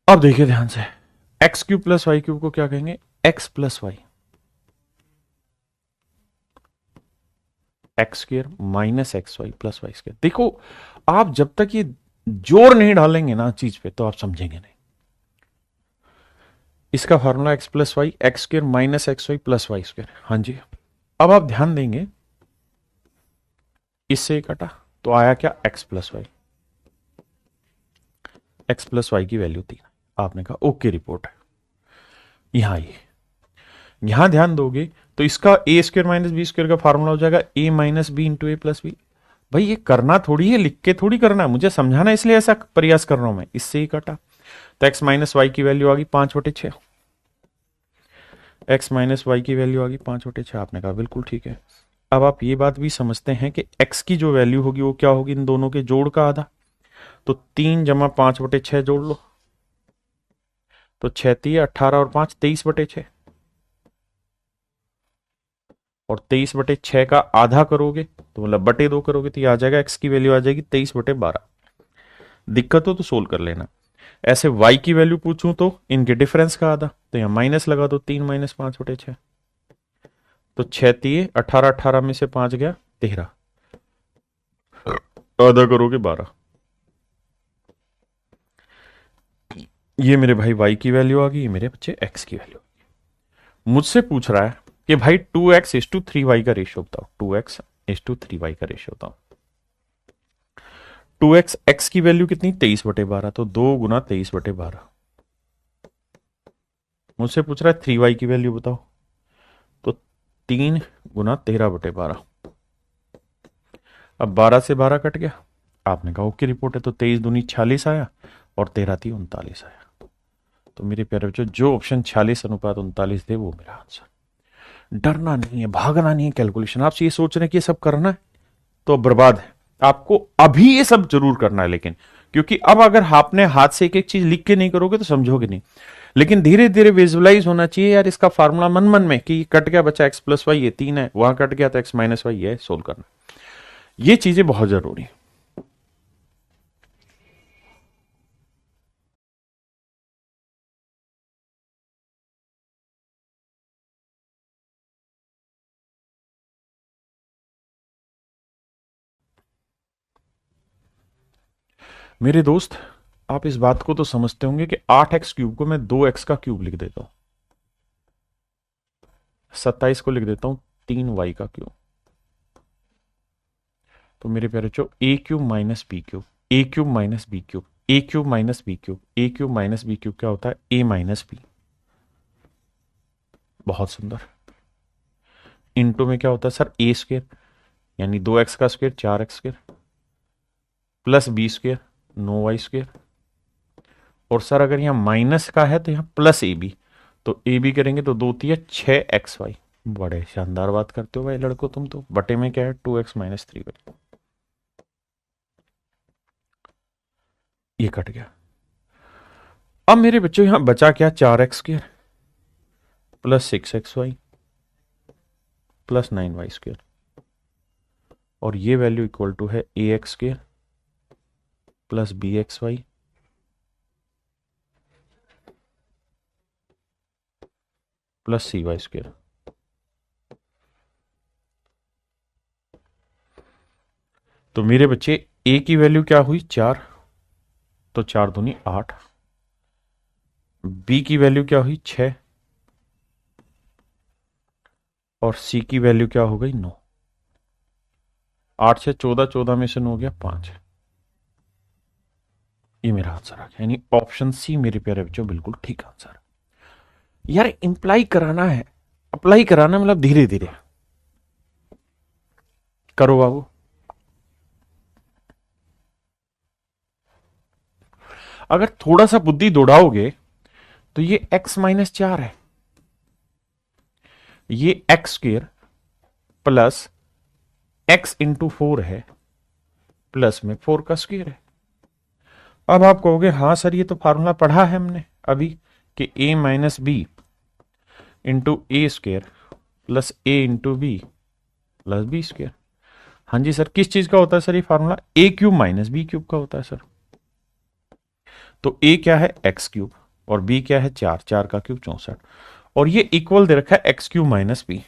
अब देखिए ध्यान से, x cube plus y cube को क्या कहेंगे? X plus y, x square minus x y plus y square. देखो आप जब तक ये जोर नहीं डालेंगे ना चीज पे तो आप समझेंगे नहीं। इसका formula x plus y, x square minus x y plus y square. हाँ जी, अब आप ध्यान देंगे, इससे कटा तो आया क्या? X plus y. X plus y की वैल्यू 3। आपने कहा ओके रिपोर्ट है। यहां आइए, यहां ध्यान दोगे तो इसका ए स्क्वेयर माइनस बी स्क्वेयर का फॉर्मूला हो जाएगा ए माइनस बी इंटू ए प्लस बी। भाई ये करना थोड़ी है, लिख के थोड़ी करना है, मुझे समझाना इसलिए ऐसा प्रयास कर रहा हूं मैं। इससे ही कटा तो एक्स माइनस वाई की वैल्यू आ गई 5/6। एक्स माइनस वाई की वैल्यू आ गई 5/6। आपने कहा बिल्कुल ठीक है। अब आप ये बात भी समझते हैं कि x की जो वैल्यू होगी वो क्या होगी? इन दोनों के जोड़ का आधा। तो 3 जमा 5/6 जोड़ लो, तो 6×3 = 18 और 5 23/6, और 23/6 का आधा करोगे तो मतलब बटे 2 करोगे तो ये आ जाएगा, x की वैल्यू आ जाएगी 23/12। दिक्कत हो तो सोल्व कर लेना। ऐसे y की वैल्यू पूछूं तो इनके डिफरेंस का आधा, तो यहां माइनस लगा दो, 3 - 5/6। तो 6×3 = 18, 18 में से 5 गया 13, आधा करोगे 12। ये मेरे भाई y की वैल्यू आ गई, ये मेरे बच्चे x की वैल्यू आ गई। मुझसे पूछ रहा है कि भाई 2x:3y का रेशियो बताओ, 2x:3y का रेशियो बताओ। 2x, x की वैल्यू कितनी? 23/12, तो 2 गुना 23/12। मुझसे पूछ रहा है 3y की वैल्यू बताओ, तो 3 गुना 13/12। अब 12 से 12 कट गया। आपने कहा ओके रिपोर्ट है, तो 23 दूनी 46 आया और 13 × 3 = 39 आया। तो मेरे प्यारे बच्चों, जो ऑप्शन 46:39 थे वो मेरा आंसर। डरना नहीं है, भागना नहीं है कैलकुलेशन। आपसे ये सोच रहे हैं कि ये सब करना है तो बर्बाद है। आपको अभी ये सब जरूर करना है, लेकिन क्योंकि अब अगर आपने हाथ से एक एक चीज लिख के नहीं करोगे तो समझोगे नहीं। लेकिन धीरे धीरे विजुअलाइज होना चाहिए यार, इसका फार्मूला मन मन में कि कट गया बचा एक्स प्लस वाई, ये 3 है, वहां कट गया तो एक्स माइनस वाई, ये सोल्व करना। ये चीजें बहुत जरूरी है। मेरे दोस्त, आप इस बात को तो समझते होंगे कि 8x³ को मैं 2x का क्यूब लिख देता हूं, 27 को लिख देता हूं 3y का क्यूब। तो मेरे प्यारे बच्चों, a³ minus B cube, a³ minus B cube, a³ minus B cube, a³ minus B cube क्या होता है? a minus b. बहुत सुंदर। इंटू में क्या होता है सर? a² यानी 2x का square 4x²। Plus B square, 9y²। और सर अगर यहाँ माइनस का है तो यहाँ प्लस ए बी, तो ए बी करेंगे तो 2×3 = 6xy। बड़े शानदार बात करते हो भाई लड़को तुम तो। बटे में क्या है, 2x - 3y। ये कट गया। अब मेरे बच्चों यहां बचा क्या, 4x² plus 6xy plus 9y²। और ये वैल्यू इक्वल टू है ax² plus bxy plus cy²। तो मेरे बच्चे a की वैल्यू क्या हुई, 4, तो 4×2 = 8। b की वैल्यू क्या हुई, 6। और c की वैल्यू क्या हो गई, 9। 8 से 14, 14 में से 9 गया 5। ये मेरा आंसर आ गया, यानी ऑप्शन सी मेरे प्यारे बच्चों बिल्कुल ठीक आंसर। यार इंप्लाई कराना है, अप्लाई कराना मतलब धीरे धीरे करो बाबू। अगर थोड़ा सा बुद्धि दौड़ाओगे तो ये x - 4 है, ये x² प्लस x × 4 है, प्लस में 4 का स्क्वायर है। अब आप कहोगे हाँ सर ये तो फार्मूला पढ़ा है हमने अभी कि a - b into a² plus a × b plus b²। हाँ जी सर, किस चीज का होता है सर ये फार्मूला, a³ - b³ का होता है सर। तो a क्या है, x³ और b क्या है, 4, 4 का क्यूब 64। और ये इक्वल दे रखा है x³ - b,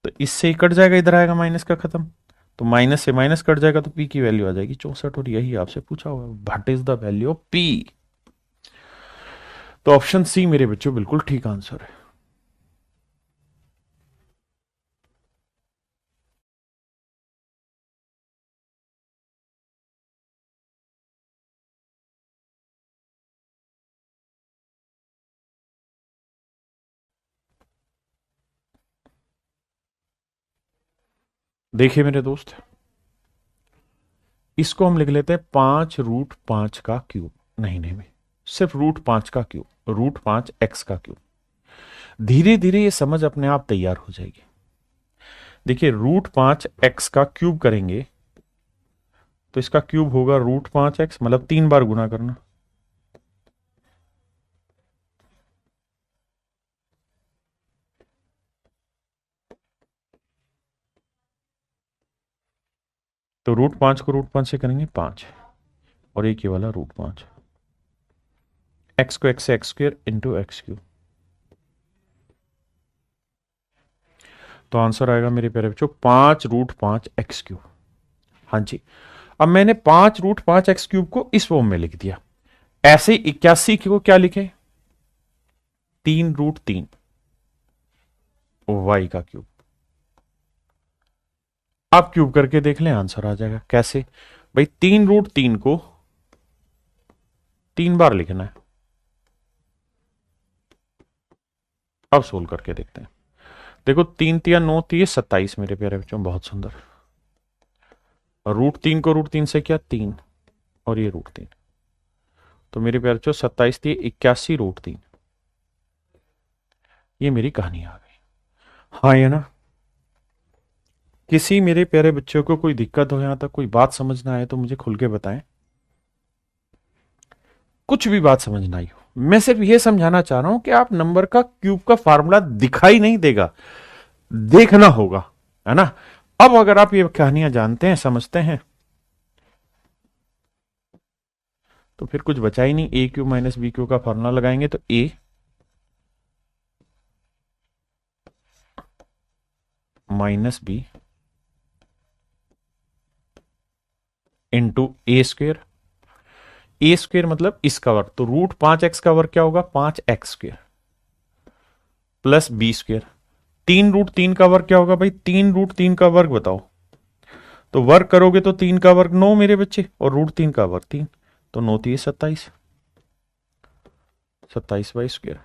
तो इससे ही कट जाएगा, इधर आएगा माइनस का खत्म, तो माइनस से माइनस कट जाएगा तो p की वैल्यू आ जाएगी 64। और यही आपसे पूछा हुआ, what is the value of p। तो ऑप्शन सी मेरे बच्चों बिल्कुल ठीक आंसर है। देखिए मेरे दोस्त, इसको हम लिख लेते हैं 5√5 का क्यूब। नहीं नहीं भाई, सिर्फ √5 का क्यूब, √5x का क्यूब। धीरे धीरे ये समझ अपने आप तैयार हो जाएगी। देखिए √5x का क्यूब करेंगे तो इसका क्यूब होगा √5x, मतलब 3 बार गुना करना। तो √5 को √5 से करेंगे 5, और एक ये वाला √5, x को x से x² इंटू x³। तो आंसर आएगा मेरे प्यारे बच्चों 5√5x³। हाँ जी, अब मैंने 5√5x³ को इस फॉर्म में लिख दिया। ऐसे 81 को क्या लिखे, 3√3 y का क्यूब। आप क्यूब करके देख लें, आंसर आ जाएगा। कैसे भाई, 3√3 को 3 बार लिखना है। अब सोल्व करके देखते हैं। देखो 3×3 = 9, तो ये 27 मेरे प्यारे बच्चों, बहुत सुंदर। √3 को √3 से क्या, 3, और ये √3, तो मेरे प्यारे बच्चों 27 थी 81√3। ये मेरी कहानी आ गई। हाँ ये ना, किसी मेरे प्यारे बच्चों को कोई दिक्कत हो, यहां तक कोई बात समझ ना आए तो मुझे खुल के बताएं। कुछ भी बात समझ ना आई हो, मैं सिर्फ ये समझाना चाह रहा हूं कि आप नंबर का क्यूब का फार्मूला दिखाई नहीं देगा, देखना होगा, है ना। अब अगर आप ये कहानियां जानते हैं, समझते हैं, तो फिर कुछ बचा ही नहीं। a³ - b³ का फार्मूला लगाएंगे तो a - b into a²। a² मतलब इसका वर्ग, तो √5x का वर्ग क्या होगा, 5x² प्लस b²। 3√3 का वर्ग क्या होगा भाई, 3√3 का वर्ग बताओ। तो वर्ग करोगे तो 3 का वर्ग 9 मेरे बच्चे, और √3 का वर्ग 3, तो 9 3 27, 27y²।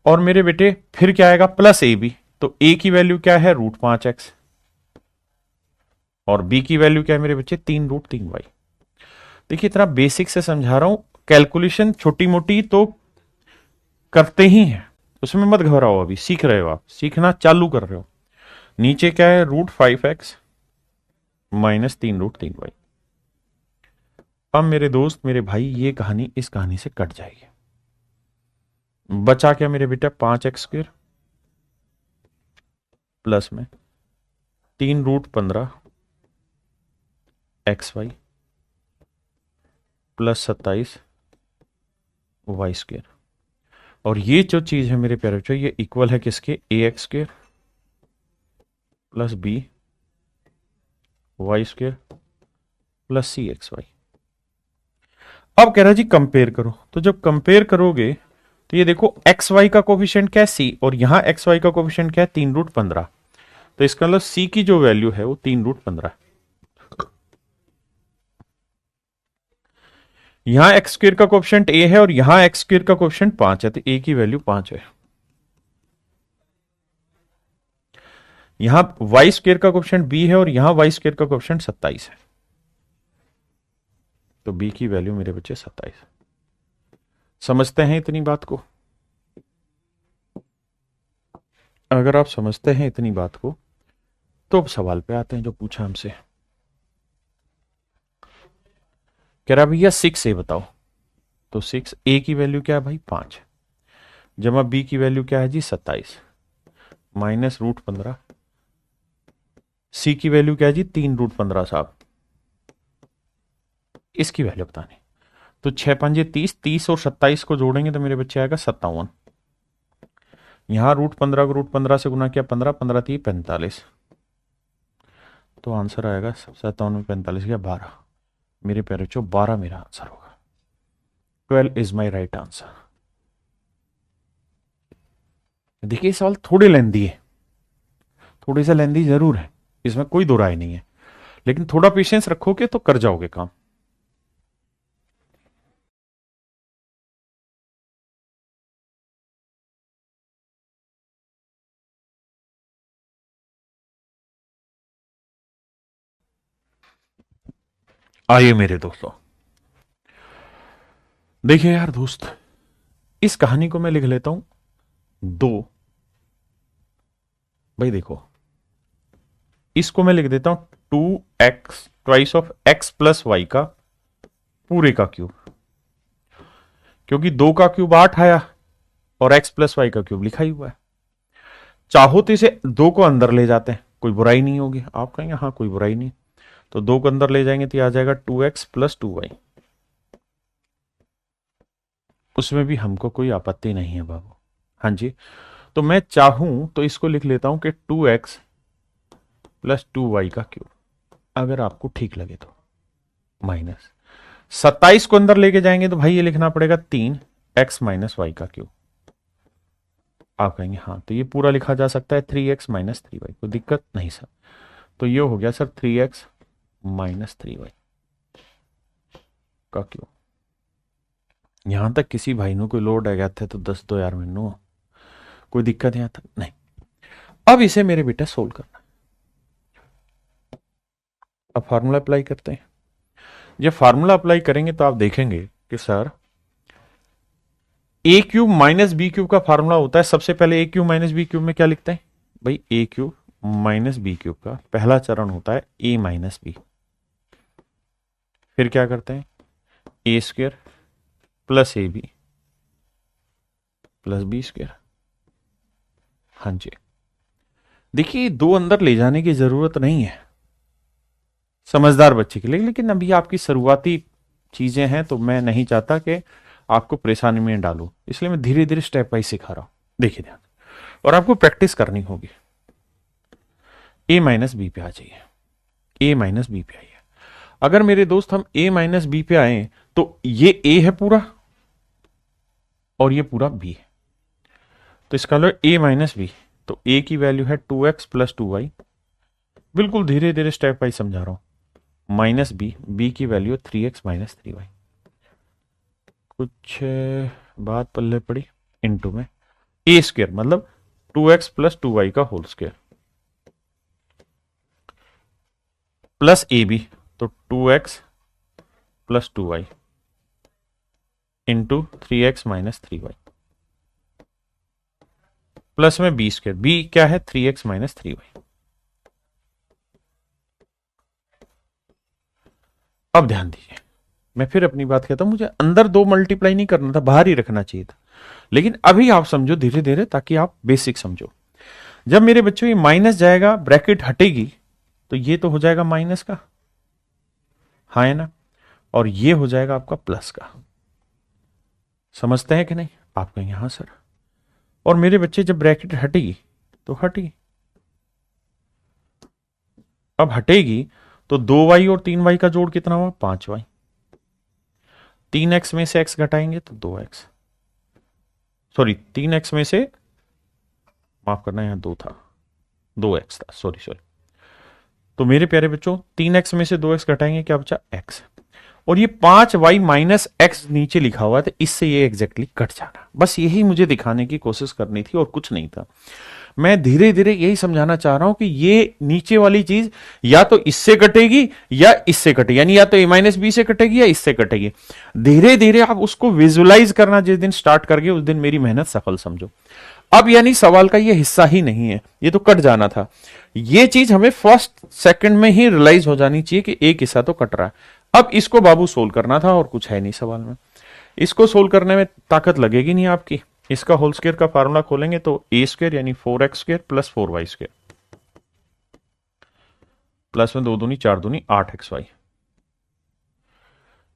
और मेरे बेटे फिर क्या आएगा, प्लस ए बी। तो a की वैल्यू क्या है, √5x, और बी की वैल्यू क्या है मेरे बच्चे, 3√3y। देखिए इतना बेसिक से समझा रहा हूं, कैलकुलेशन छोटी मोटी तो करते ही हैं, उसमें मत घबराओ, अभी सीख रहे हो आप, सीखना चालू कर रहे हो। नीचे क्या है, √5x माइनस 3√3y। अब मेरे दोस्त मेरे भाई ये कहानी इस कहानी से कट जाएगी। बचा क्या मेरे बेटा, 5x² प्लस में 3√15xy प्लस 27y²। और ये जो चीज है मेरे प्यारे बच्चों, ये इक्वल है किसके, ax² plus by² plus cxy। अब कह रहा जी कंपेयर करो, तो जब कंपेयर करोगे तो ये देखो एक्स वाई का कोफिशिएंट क्या है, सी, और यहां एक्स वाई का कोफिशिएंट क्या है, 3√15। तो इसका मतलब सी की जो वैल्यू है वो 3√15। यहां एक्स स्क्र का कोफिशिएंट ए है और यहां एक्स स्क्र का कोफिशिएंट 5 है, तो ए की वैल्यू 5 है। यहां वाई स्क्र का कोफिशिएंट बी है और यहां वाई स्क्र का कोफिशिएंट 27 है, तो बी की वैल्यू मेरे बच्चे 27। समझते हैं इतनी बात को? अगर आप समझते हैं इतनी बात को तो अब सवाल पे आते हैं जो पूछा हमसे। कह रहा भैया 6 ए बताओ, तो 6 ए की वैल्यू क्या है भाई, 5, जमा बी की वैल्यू क्या है जी 27, माइनस √15, सी की वैल्यू क्या है जी 3√15 साहब, इसकी वैल्यू बतानी। तो 6×5 = 30, 30 और 27 को जोड़ेंगे तो मेरे बच्चे आएगा 57। यहां √15 को √15 से गुना किया 15, 15 3 45, तो आंसर आएगा 57 में 45 गया 12। मेरे प्यारे बच्चों 12 मेरा आंसर होगा। 12 इज माई राइट आंसर। देखिए सवाल थोड़े लेंदी है, थोड़ी सा लेंदी जरूर है, इसमें कोई दो राय नहीं है, लेकिन थोड़ा पेशेंस रखोगे तो कर जाओगे काम। आइए मेरे दोस्तों, देखिए यार दोस्त, इस कहानी को मैं लिख लेता हूं दो, भाई देखो इसको मैं लिख देता हूं 2x twice of x plus y का पूरे का क्यूब, क्योंकि 2 का क्यूब 8 आया और x प्लस वाई का क्यूब लिखा ही हुआ है। चाहो तो इसे 2 को अंदर ले जाते हैं, कोई बुराई नहीं होगी, आप कहेंगे हाँ कोई बुराई नहीं, तो 2 को अंदर ले जाएंगे तो आ जाएगा 2x प्लस 2y, उसमें भी हमको कोई आपत्ति नहीं है बाबू। हाँ जी, तो मैं चाहूं तो इसको लिख लेता हूं कि 2x प्लस 2y का क्यूब, अगर आपको ठीक लगे तो, माइनस 27 को अंदर लेके जाएंगे तो भाई ये लिखना पड़ेगा 3x माइनस वाई का क्यूब। आप कहेंगे हाँ तो ये पूरा लिखा जा सकता है 3x माइनस 3y, कोई दिक्कत नहीं सर। तो ये हो गया सर 3x माइनस 3y का क्यूब। यहां तक किसी भाई ने कोई लोड आ गया थे तो 10 दो यार मैनू, कोई दिक्कत यहां तक नहीं। अब इसे मेरे बेटा सोल्व करना, अब फार्मूला अप्लाई करते हैं। जब फार्मूला अप्लाई करेंगे तो आप देखेंगे कि सर ए क्यूब माइनस बी क्यूब का फार्मूला होता है, सबसे पहले ए क्यूब माइनस बी क्यूब में क्या लिखते हैं भाई, ए क्यूब माइनस बी क्यूब का पहला चरण होता है ए माइनस बी, फिर क्या करते हैं A square plus A B plus B square. हाँ जी, देखिए दो अंदर ले जाने की जरूरत नहीं है समझदार बच्चे के लिए, लेकिन अभी आपकी शुरुआती चीजें हैं तो मैं नहीं चाहता कि आपको परेशानी में डालूं, इसलिए मैं धीरे धीरे स्टेप वाइज सिखा रहा हूं। देखिए ध्यान, और आपको प्रैक्टिस करनी होगी। ए माइनस बी पे आ जाइए, ए माइनस बी पे आइए। अगर मेरे दोस्त हम ए माइनस बी पे आए तो ये ए है पूरा और ये पूरा बी है, तो इसका लो ए माइनस बी, तो ए की वैल्यू है 2x प्लस 2y, बिल्कुल धीरे धीरे स्टेप वाइज समझा रहा हूं, माइनस बी, बी की वैल्यू 3x माइनस 3y, कुछ बात पल्ले पड़ी, इनटू में ए स्क्वायर मतलब 2x प्लस 2y का होल स्क्वायर, प्लस ए बी, तो 2x plus 2y into 3x minus 3y, plus में बी स्क्वायर, बी क्या है 3x माइनस 3y। अब ध्यान दीजिए, मैं फिर अपनी बात कहता हूं, मुझे अंदर 2 मल्टीप्लाई नहीं करना था, बाहर ही रखना चाहिए था, लेकिन अभी आप समझो धीरे धीरे, ताकि आप बेसिक समझो। जब मेरे बच्चों ये माइनस जाएगा, ब्रैकेट हटेगी, तो ये तो हो जाएगा माइनस का, हाँ है ना, और ये हो जाएगा आपका प्लस का। समझते हैं कि नहीं? आप कहेंगे हाँ सर। और मेरे बच्चे जब ब्रैकेट हटेगी तो हटेगी, अब हटेगी तो 2y और 3y का जोड़ कितना हुआ 5y, 3x में से x घटाएंगे तो 2x, सॉरी 3x में से, माफ करना यहां 2 था, 2x था, सॉरी सॉरी। तो मेरे प्यारे बच्चों 3x में से 2x घटाएंगे, क्या बचा x, और ये 5y माइनस एक्स नीचे लिखा हुआ है, तो इससे ये एग्जैक्टली कट जाना। बस यही मुझे दिखाने की कोशिश करनी थी और कुछ नहीं था। मैं धीरे धीरे यही समझाना चाह रहा हूं कि ये नीचे वाली चीज या तो इससे कटेगी या इससे कटेगी, यानी या तो a माइनस बी से कटेगी या इससे कटेगी। धीरे धीरे आप उसको विजुलाइज करना जिस दिन स्टार्ट कर गए, उस दिन मेरी मेहनत सफल समझो। अब यानी सवाल का ये हिस्सा ही नहीं है, ये तो कट जाना था। ये चीज हमें फर्स्ट सेकंड में ही रियलाइज हो जानी चाहिए कि एक हिस्सा तो कट रहा है। अब इसको बाबू सोल्व करना था और कुछ है नहीं सवाल में। इसको सोल्व करने में ताकत लगेगी नहीं आपकी। इसका होल स्क्वायर का फार्मूला खोलेंगे तो ए स्क्वायर यानी 4x² प्लस 4y² प्लस में 2 दूनी 4 दूनी 8xy।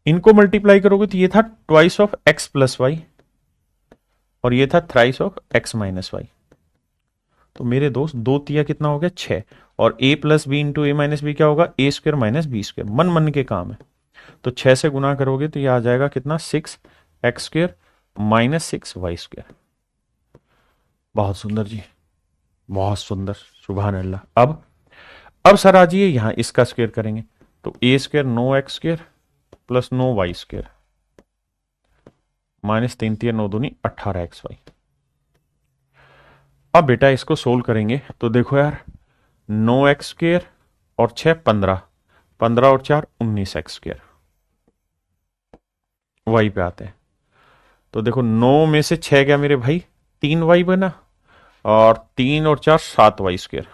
इनको मल्टीप्लाई करोगे तो ये था twice of x plus y और ये था thrice of x minus y. तो मेरे दोस्त 2 तिया कितना हो गया 6, और a plus B into A minus B क्या होगा a square minus b square. मन मन के काम है, तो 6 से गुना करोगे तो ये आ जाएगा कितना 6x² माइनस 6y²। बहुत सुंदर जी, बहुत सुंदर, सुभान अल्लाह। अब सर आ जाइए यहां इसका स्क्वायर करेंगे तो a² 9x² plus 9y² minus 3 तिया 9 दूनी 18xy। अब बेटा इसको सोल्व करेंगे तो देखो यार 9x² और 6 15, 15 और 4 19x²। वाई पे आते हैं तो देखो 9 में से 6 गया मेरे भाई 3y बना, और 3 और 4 7y²।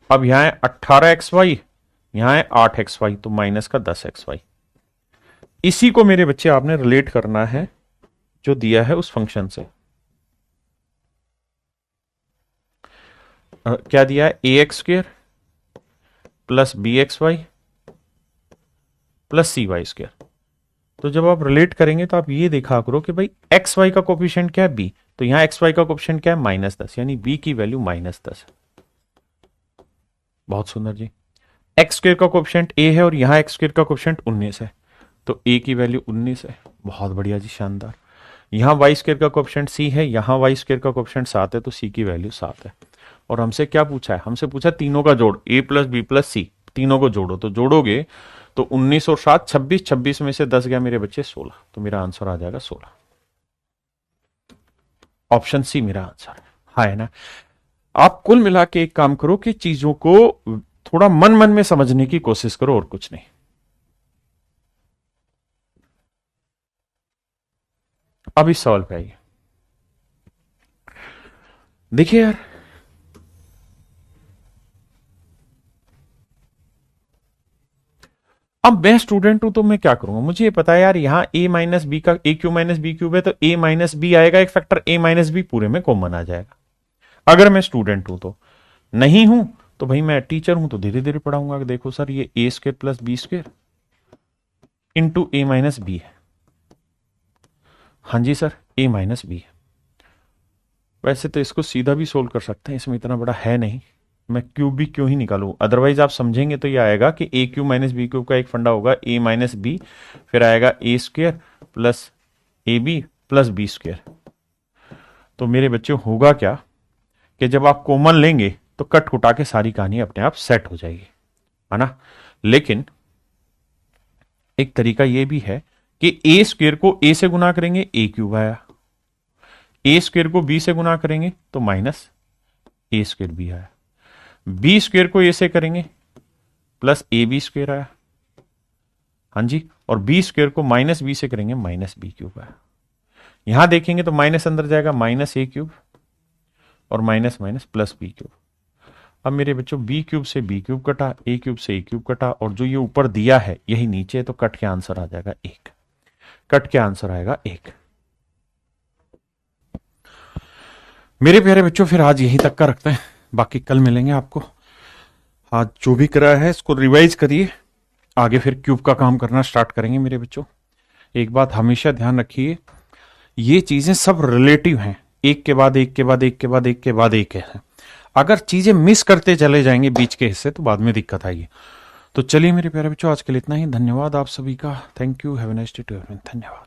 अब यहां है 18xy, यहां है 8xy, तो माइनस का 10xy। इसी को मेरे बच्चे आपने रिलेट करना है जो दिया है उस फंक्शन से। क्या दिया है ax² plus bxy plus cy²। तो जब आप रिलेट करेंगे तो आप ये देखा करो कि भाई एक्स वाई का कोफिशिएंट क्या है b, तो यहां एक्स वाई का कोफिशिएंट क्या है -10, यानी b की वैल्यू -10। बहुत सुंदर जी। x² का कोफिशिएंट a है और यहां x² का कोफिशिएंट 19 है, तो a की वैल्यू 19 है। बहुत बढ़िया जी, शानदार। यहां y² का कोफिशिएंट c है, यहां y² का कोफिशिएंट 7 है, तो c की वैल्यू 7 है। और हमसे क्या पूछा है, हमसे पूछा तीनों का जोड़ a प्लस बी प्लस सी, तीनों को जोड़ो, तो जोड़ोगे तो 19 और 7 26, 26 में से 10 गया मेरे बच्चे 16, तो मेरा आंसर आ जाएगा 16। ऑप्शन सी मेरा आंसर है ना। आप कुल मिला के एक काम करो कि चीजों को थोड़ा मन मन में समझने की कोशिश करो और कुछ नहीं। अब इस सवाल पे आइए। देखिए यार, अब मैं स्टूडेंट हूं तो मैं क्या करूंगा, मुझे ये पता है यार यहां a माइनस बी का a cube minus B cube है, तो a माइनस बी आएगा, एक फैक्टर a माइनस बी पूरे में कॉमन आ जाएगा। अगर मैं स्टूडेंट हूं तो, नहीं हूं तो भाई मैं टीचर हूं तो धीरे धीरे पढ़ाऊंगा। देखो सर ये a² plus b² into a minus b है। हाँ जी सर a माइनस बी है। वैसे तो इसको सीधा भी सोल्व कर सकते हैं, इसमें इतना बड़ा है नहीं, मैं क्यूब भी क्यों ही निकालूं, अदरवाइज आप समझेंगे तो ये आएगा कि a cube minus B cube का एक फंडा होगा a माइनस बी, फिर आएगा a² plus A B plus b²। तो मेरे बच्चे होगा क्या कि जब आप कॉमन लेंगे तो कट कुटा के सारी कहानी अपने आप सेट हो जाएगी, है ना। लेकिन एक तरीका यह भी है कि a² को a से गुना करेंगे a³ आया, a² को b से गुना करेंगे तो माइनस a² भी आया। बी स्क्वेयर को ए से करेंगे प्लस ए बी स्क्वेयर आया, हाँ जी, और बी स्क्वेयर को माइनस बी से करेंगे माइनस बी क्यूब आया। यहां देखेंगे तो माइनस अंदर जाएगा, माइनस ए क्यूब और minus minus plus b cube. अब मेरे बच्चों बी क्यूब से बी क्यूब कटा, ए क्यूब से ए क्यूब कटा, और जो ये ऊपर दिया है यही नीचे है, तो कट के आंसर आ जाएगा 1। कट के आंसर आएगा 1। मेरे प्यारे बच्चों फिर आज यहीं तक का रखते हैं, बाकी कल मिलेंगे आपको। आज जो भी कराया है इसको रिवाइज करिए, आगे फिर क्यूब का काम करना स्टार्ट करेंगे मेरे बच्चों। एक बात हमेशा ध्यान रखिए, ये चीजें सब रिलेटिव हैं, एक के बाद एक के बाद एक के बाद एक के बाद एक है। अगर चीजें मिस करते चले जाएंगे बीच के हिस्से तो बाद में दिक्कत आएगी। तो चलिए मेरे प्यारे बच्चों आज के लिए इतना ही। धन्यवाद आप सभी का। Thank you. Have a nice day to everyone. धन्यवाद।